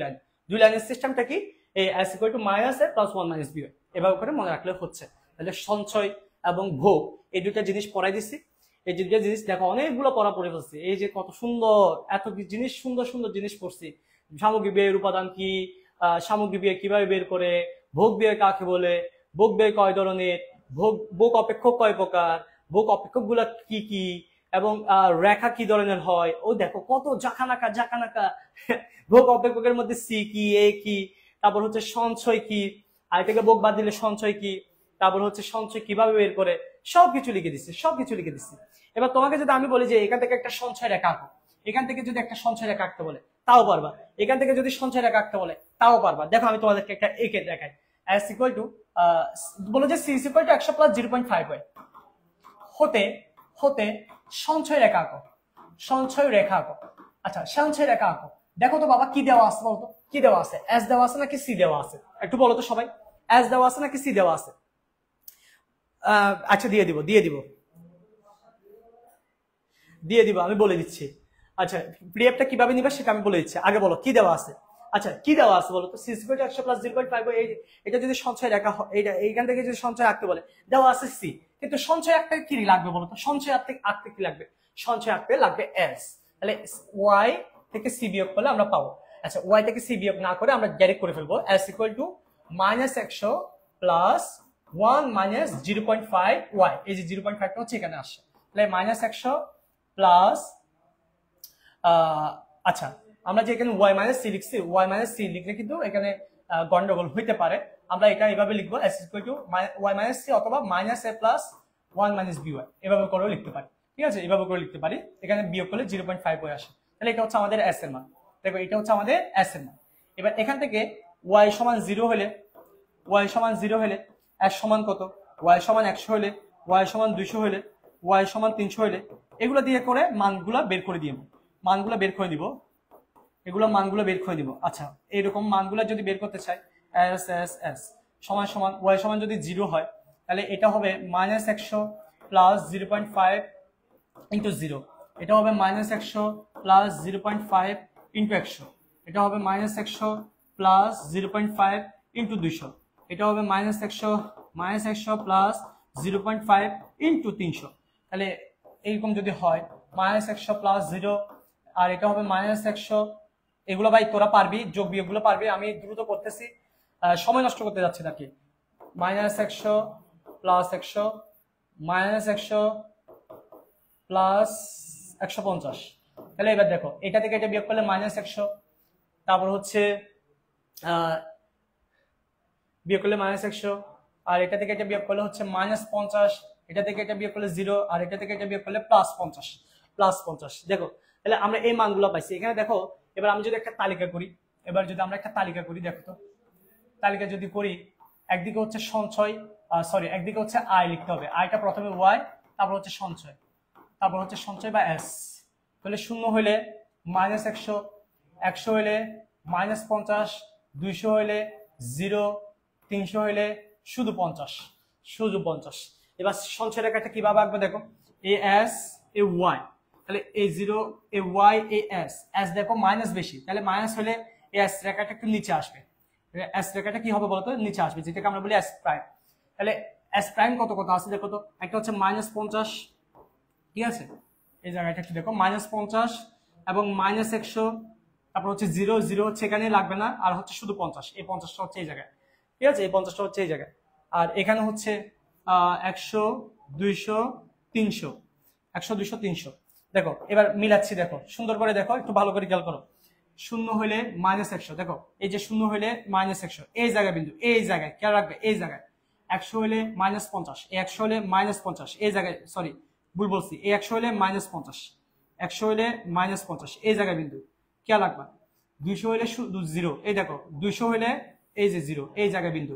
লাইনে, দুই লাইনের সিস্টেমটা কি, এই s equal to minus a plus 1 minus b হয়, এভাবে করে মনে রাখলে হচ্ছে। তাহলে সঞ্চয় এবং ভোগ এই দুইটা জিনিস পড়াই দিচ্ছি। এই দুইটা জিনিস দেখো অনেকগুলো পড়া পড়ে ফেলছি, এই যে কত সুন্দর এত জিনিস, সুন্দর সুন্দর জিনিস পড়ছি। সামগ্রিক ব্যয়ের উপাদান কি, সামগ্রিক ব্যয় কিভাবে বের করে, ভোগ ব্যয় কাকে বলে, ভোগ ব্যয় কয় ধরনের, ভোগ অপেক্ষক কয় প্রকার, ভোগ অপেক্ষক গুলা কি কি, এবং রেখা কি ধরনের হয়, ও দেখো কত জাকানাকা জাকানাকা। ভোগ অপেক্ষকের মধ্যে সি কি, এ কি, তারপর হচ্ছে সঞ্চয় কি, আর থেকে ভোগ বাদ দিলে সঞ্চয় কি, তারপর হচ্ছে সঞ্চয় কিভাবে বের করে, সবকিছু লিখে দিচ্ছি, সবকিছু লিখে দিচ্ছি। এবার তোমাকে যদি আমি বলি যে এখান থেকে একটা সঞ্চয় রেখা আঁকো, এখান থেকে যদি একটা সঞ্চয় রেখা আঁকতে বলে তাও পারবা, এখান থেকে যদি সঞ্চয় রেখা আঁকতে বলে তাও পারবা। দেখো আমি তোমাদেরকে একটা এঁকে দেখাই। s ইকুয়াল টু বলো যে c ইকুয়াল টু 100 প্লাস 0.5 হয়, হতে হতে সঞ্চয় রেখা আঁকো, সঞ্চয় রেখা আঁকো। আচ্ছা সঞ্চয় রেখা আঁকো, দেখো তো বাবা কি দেওয়া আছে বলতো, কি দেওয়া আছে, s দেওয়া আছে নাকি c দেওয়া আছে, একটু বলো তো সবাই, s দেওয়া আছে নাকি c দেওয়া আছে? আচ্ছা দিয়ে দিব আমি বলে দিচ্ছি। আচ্ছা পিডিএফটা কিভাবে নিবা সেটা আমি বলে দিচ্ছি, আগে বলো কি দেওয়া আছে। আচ্ছা কি দেওয়া আছে বলো তো, c ইকুয়াল টু 100 প্লাস 0.5, এটা যদি সঞ্চয় রেখা, এইখান থেকে যদি সঞ্চয় আঁকতে বলে দেওয়া আছে c, কিন্তু সঞ্চয় আঁকতে কি লাগবে বলো তো, সঞ্চয় আঁকতে কি লাগবে, সঞ্চয় আঁকতে লাগবে s। তাহলে y থেকে c বিয়োগ করলে আমরা পাবো। আচ্ছা y থেকে c বিয়োগ না করে আমরা ডাইরেক্ট করে ফেলবো, s equal to minus 100 plus 1 minus 0.5 y, এই যে 0.5টা হচ্ছে এখানে আসছে, তাহলে মাইনাস 100 প্লাস আচ্ছা আমরা যে এখানে y মাইনাস c লিখছি, y মাইনাস c লিখলে কিন্তু এখানে গন্ডগোল হইতে পারে, আমরা এটা এভাবে লিখবো s equal to y minus c অথবা minus a plus 1 minus by, এভাবে করেও লিখতে পারি। ঠিক আছে, এভাবে করে লিখতে পারি, এখানে বিয়োগ করলে 0.5 হয়ে আসে, তাহলে এটা হচ্ছে আমাদের s এর মান। দেখো এটা হচ্ছে আমাদের s এর মান। এবার এখান থেকে y সমান 0 হলে, y সমান 0 হলে s সমান কত, y সমান 100 হলে, y সমান 200 হলে, y সমান 300 হলে, এগুলো দিয়ে করে মানগুলা বের করে দিব, মানগুলো বের করে দিব, এগুলো মানগুলো বের করে দিব। আচ্ছা এইরকম মানগুলো যদি বের করতে চাই, s s s সমান সমান y সমান যদি 0 হয় তাহলে এটা হবে মাইনাস 100 প্লাস 0.5 ইন্টু 0, এটা হবে মাইনাস 100 প্লাস 0.5 ইন্টু 100, এটা হবে মাইনাস 100 প্লাস 0.5 ইন্টু 200, এটা হবে মাইনাস 100 প্লাস 0.5 ইন্টু 300। তাহলে এইরকম যদি হয় মাইনাস 100 প্লাস 0, আর এটা হবে মাইনাস 100, এগুলো ভাই তোরা পারবি, যোগ বিয়োগ গুলো পারবি, আমি দ্রুত করতেছি, সময় নষ্ট করতে যাচ্ছি নাকি। মাইনাস 100 প্লাস 100 মাইনাস 100 প্লাস 150, তাহলে এবার দেখো এটা থেকে এটা বিয়োগ করলে মাইনাস 100, তারপর হচ্ছে বিয়োগ করলে মাইনাস 100, আর এটা থেকে এটা বিয়োগ করলে হচ্ছে মাইনাস 50, এটা থেকে এটা বিয়োগ করলে 0, আর এটা থেকে এটা বিয়োগ করলে প্লাস 50। দেখো তাহলে আমরা এই মানগুলো পাইছি এখানে। দেখো এবার আমি যদি একটা তালিকা করি, দেখো তো তালিকা যদি করি, একদিকে হচ্ছে সঞ্চয়, একদিকে হচ্ছে আয় লিখতে হবে, আয়টা প্রথমে y, তারপর হচ্ছে সঞ্চয়, বা s। তাহলে 0 হলে মাইনাস 100, 100 হলে মাইনাস 50, 200 হলে 0, 300 হলে শুধু 50। এবার সঞ্চয় রেখাটা কিভাবে আঁকবো দেখো, এ s এ y, তাহলে এই 0 এ y এ s দেখো মাইনাস বেশি, তাহলে মাইনাস হলে এই s রেখাটা একটু নিচে আসবে, s রেখাটা কি হবে বলতো, নিচে আসবে, যেটাকে আমরা বলি s প্রাইম। তাহলে s প্রাইম কত আছে দেখো তো, একটা হচ্ছে মাইনাস 50, ঠিক আছে, এই জায়গাটা একটু দেখো মাইনাস 50 এবং মাইনাস 100, তারপর হচ্ছে 0 হচ্ছে এখানে লাগবে না, আর হচ্ছে শুধু 50, এই 50টা হচ্ছে এই জায়গায়, ঠিক আছে, এই 50টা হচ্ছে এই জায়গায়, আর এখানে হচ্ছে 100 200 300, 100 200 300। দেখো এবার মিলাচ্ছি, দেখো সুন্দর করে দেখো, একটু ভালো করে খেয়াল করো। 0 হলে মাইনাস 100, দেখো এই যে 0 হলে মাইনাস 100, এই জায়গায় বিন্দু, এই জায়গায় খেয়াল রাখবে, এই জায়গায় 100 হলে মাইনাস 50, এই 100 হলে মাইনাস 50, এই জায়গায়, সরি ভুল বলছি, এই 100 হলে মাইনাস 50, 100 হলে মাইনাস 50, এই জায়গায় বিন্দু খেয়াল রাখবা। 200 হলে 0, এই দেখো 200 হলে এই যে 0, এই জায়গায় বিন্দু।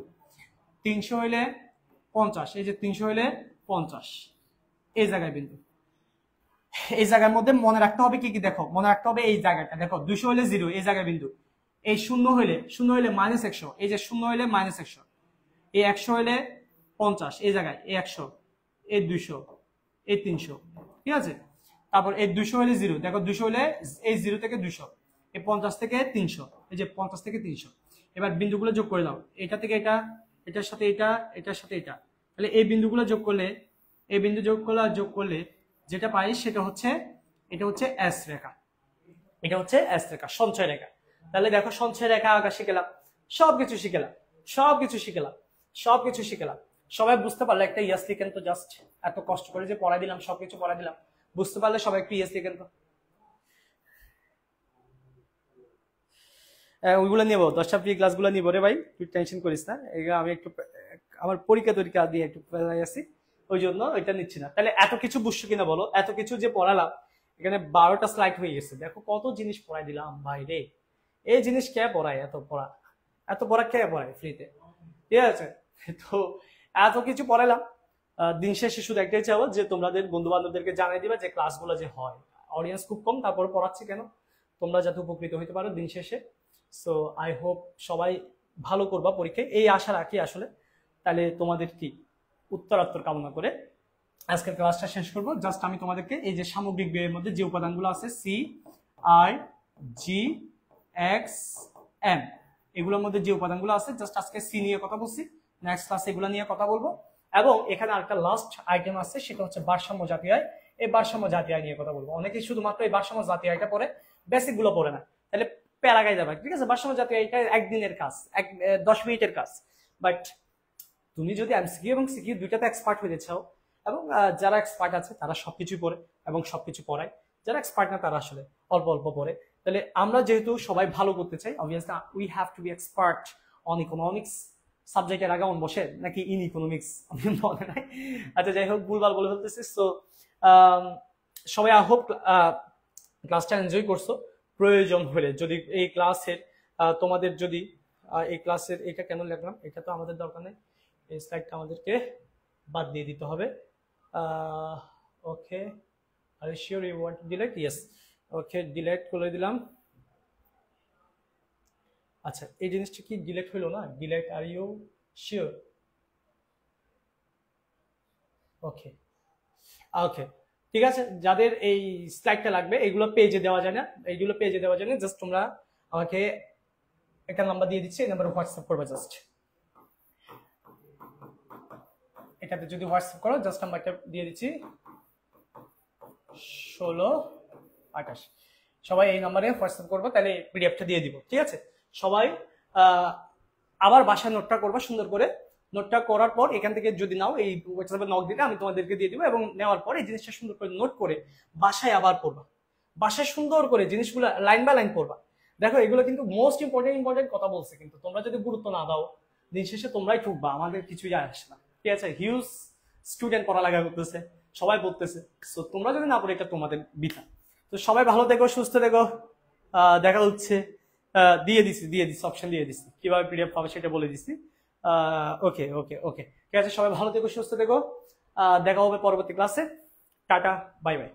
300 হলে 50, এই যে 300 হলে 50, এই জায়গায় বিন্দু। এই জায়গার মধ্যে মনে রাখতে হবে কি কি, দেখো মনে রাখতে হবে এই জায়গাটা, দেখো 200 হলে 0, এই জায়গায় বিন্দু। এই 0 হলে মাইনাস 100, এই যে 0 হলে মাইনাস 100, এই 100 হলে 50, এই জায়গায় এই 100, এই 200, এই 300, ঠিক আছে। তারপর এই 200 হলে 0, দেখো 200 হলে এই 0 থেকে 200, এই 50 থেকে 300, এই যে 50 থেকে 300, এবার বিন্দুগুলো যোগ করে দাও, এটা থেকে এটা, এটার সাথে এটা, এটার সাথে এটা, তাহলে এই বিন্দুগুলো যোগ করলে, এই বিন্দু যোগ করলে আর যোগ করলে যেটা পাই সেটা হচ্ছে, এটা হচ্ছে এস রেখা, এটা হচ্ছে এস রেখা, সঞ্চয় রেখা। তাহলে দেখো সঞ্চয় রেখা আঁকা শিখলাম, সবকিছু শিখলাম, সবকিছু শিখলাম, সবকিছু শিখলাম। সবাই বুঝতে পারলে একটা ইয়েস লিখেন তো, জাস্ট এত কষ্ট করে যে পড়াই দিলাম, সবকিছু পড়াই দিলাম, বুঝতে পারলে সবাই একটু ইয়েস লিখেন তো। ওইগুলো নিবো, 10টা প্রি ক্লাসগুলো নিবো রে ভাই, তুই টেনশন করিস না। এগুলো আমি একটু আমার পরীক্ষা তরিকা দিয়ে একটু আছি, ওই জন্য এটা নিচ্ছি না। তাহলে এত কিছু বুঝছো কিনা বলো, এত কিছু যে পড়ালাম, এখানে 12টা স্লাইড হয়ে গেছে, দেখো কত জিনিস পড়াই দিলাম ভাই রে। এই জিনিস কে পড়ায়, এত পড়া, এত পড়া কে পড়ায় ফ্রিতে, ঠিক আছে? তো এত কিছু পড়ালাম, দিন শেষে শুধু একটাই চাবো যে তোমাদের বন্ধু বান্ধবদেরকে জানিয়ে দিবা যে ক্লাসগুলো যে হয়, অডিয়েন্স খুব কম, তারপরে পড়াচ্ছি কেন, তোমরা যাতে উপকৃত হইতে পারো দিন শেষে। সো আই হোপ সবাই ভালো করবা পরীক্ষায়, এই আশা রাখি আসলে। তাহলে তোমাদের কি উত্তরাত্তর কামনা করে আজকের ক্লাসটা শেষ করবো। জাস্ট আমি তোমাদেরকে এই যে সামগ্রিক ব্যয়ের মধ্যে যে উপাদানগুলো আছে সি আর জি এক্স এম, এগুলোর মধ্যে যে উপাদানগুলো আছে, জাস্ট আজকে সি নিয়ে কথা বলছি, নেক্সট ক্লাসে এগুলো নিয়ে কথা বলবো। এবং এখানে আরেকটা লাস্ট আইটেম আছে, সেটা হচ্ছে ভারসাম্য জাতীয় আয়। এই ভারসাম্য জাতীয় আয় নিয়ে কথা বলবো। অনেকেই শুধুমাত্র এই ভারসাম্য জাতীয় আয়টা পড়ে, বেসিক গুলো পড়ে না, তাহলে প্যারাগাই যাবে, ঠিক আছে? ভারসাম্য জাতীয় আয়টা একদিনের কাজ, 10 মিনিটের কাজ। বাট তুমি যদি এমসিকিউ এবং সিকিউ দুইটাতে এক্সপার্ট হয়ে চাও, এবং যারা এক্সপার্ট আছে তারা সবকিছু পড়ে এবং সবকিছু পড়ায়, যারা এক্সপার্ট না তারা আসলে অল্প অল্প পড়ে। তাহলে আমরা যেহেতু সবাই ভালো করতে চাই, obviously we have to B expert on economics. সাবজেক্টের আগে অন বসে নাকি ইন ইকোনমিক্স, আমি মনে নাই। আচ্ছা যাই হোক, ভুলভাল বলে ফেলতেছি। সো সবাই আই হোপ ক্লাসটা এনজয় করছো। প্রয়োজন হলে যদি এই ক্লাসের তোমাদের যদি এই ক্লাসের, এটা কেন লিখলাম, এটা তো আমাদের দরকার নেই, এই স্লাইডটা আমাদেরকে বাদ দিয়ে দিতে হবে। Okay, are sure you want to delete? Yes, okay delete করে দিলাম। আচ্ছা এই জিনিসটা কি ডিলিট হইলো না? Delete, are you sure? Okay okay, ঠিক আছে। যাদের এই স্লাইডটা লাগবে, এগুলো পেজে দেওয়া যায় না, এইগুলো পেজে দেওয়া যায় না, জাস্ট তোমরা আমাকে একটা নাম্বার দিয়ে দিচ্ছি, এই নাম্বারে হোয়াটসঅ্যাপ করবে। জাস্ট এটাতে যদি হোয়াটসঅ্যাপ করো, জাস্ট নাম্বারটা দিয়ে দিচ্ছি 1628। সবাই এই নাম্বারে হোয়াটসঅ্যাপ করবো, তাহলে পিডিএফটা দিয়ে দিব, ঠিক আছে? সবাই আবার বাসায় নোটটা করবা সুন্দর করে। নোটটা করার পর এখান থেকে যদি নাও, এই হোয়াটসঅ্যাপে নক দিলে আমি তোমাদেরকে দিয়ে দিব, এবং নেওয়ার পর এই জিনিসটা সুন্দর করে নোট করে বাসায় আবার পড়বা। বাসায় সুন্দর করে জিনিসগুলো লাইন বাই লাইন পড়বা। দেখো এগুলো কিন্তু মোস্ট ইম্পর্টেন্ট কথা বলছে, কিন্তু তোমরা যদি গুরুত্ব না দাও, দিন শেষে তোমরাই ঠুকবা, আমাদের কিছুই যায় আসে না, ঠিক আছে? হিউজ স্টুডেন্ট পড়ালেখা করতেছে, সবাই পড়তেছে, সো তোমরা যদি না পড়ে এটা তোমাদের বৃথা। তো সবাই ভালো থেকো, সুস্থ থেকো, দেখা হচ্ছে। দিয়ে দিছি অপশন দিয়ে দিছি, কিভাবে পিডিএফ পাবে সেটা বলে দিছি। ওকে ওকে ওকে, ঠিক আছে। সবাই ভালো থেকো, সুস্থ থেকো, দেখা হবে পরবর্তী ক্লাসে। Tata, bye bye.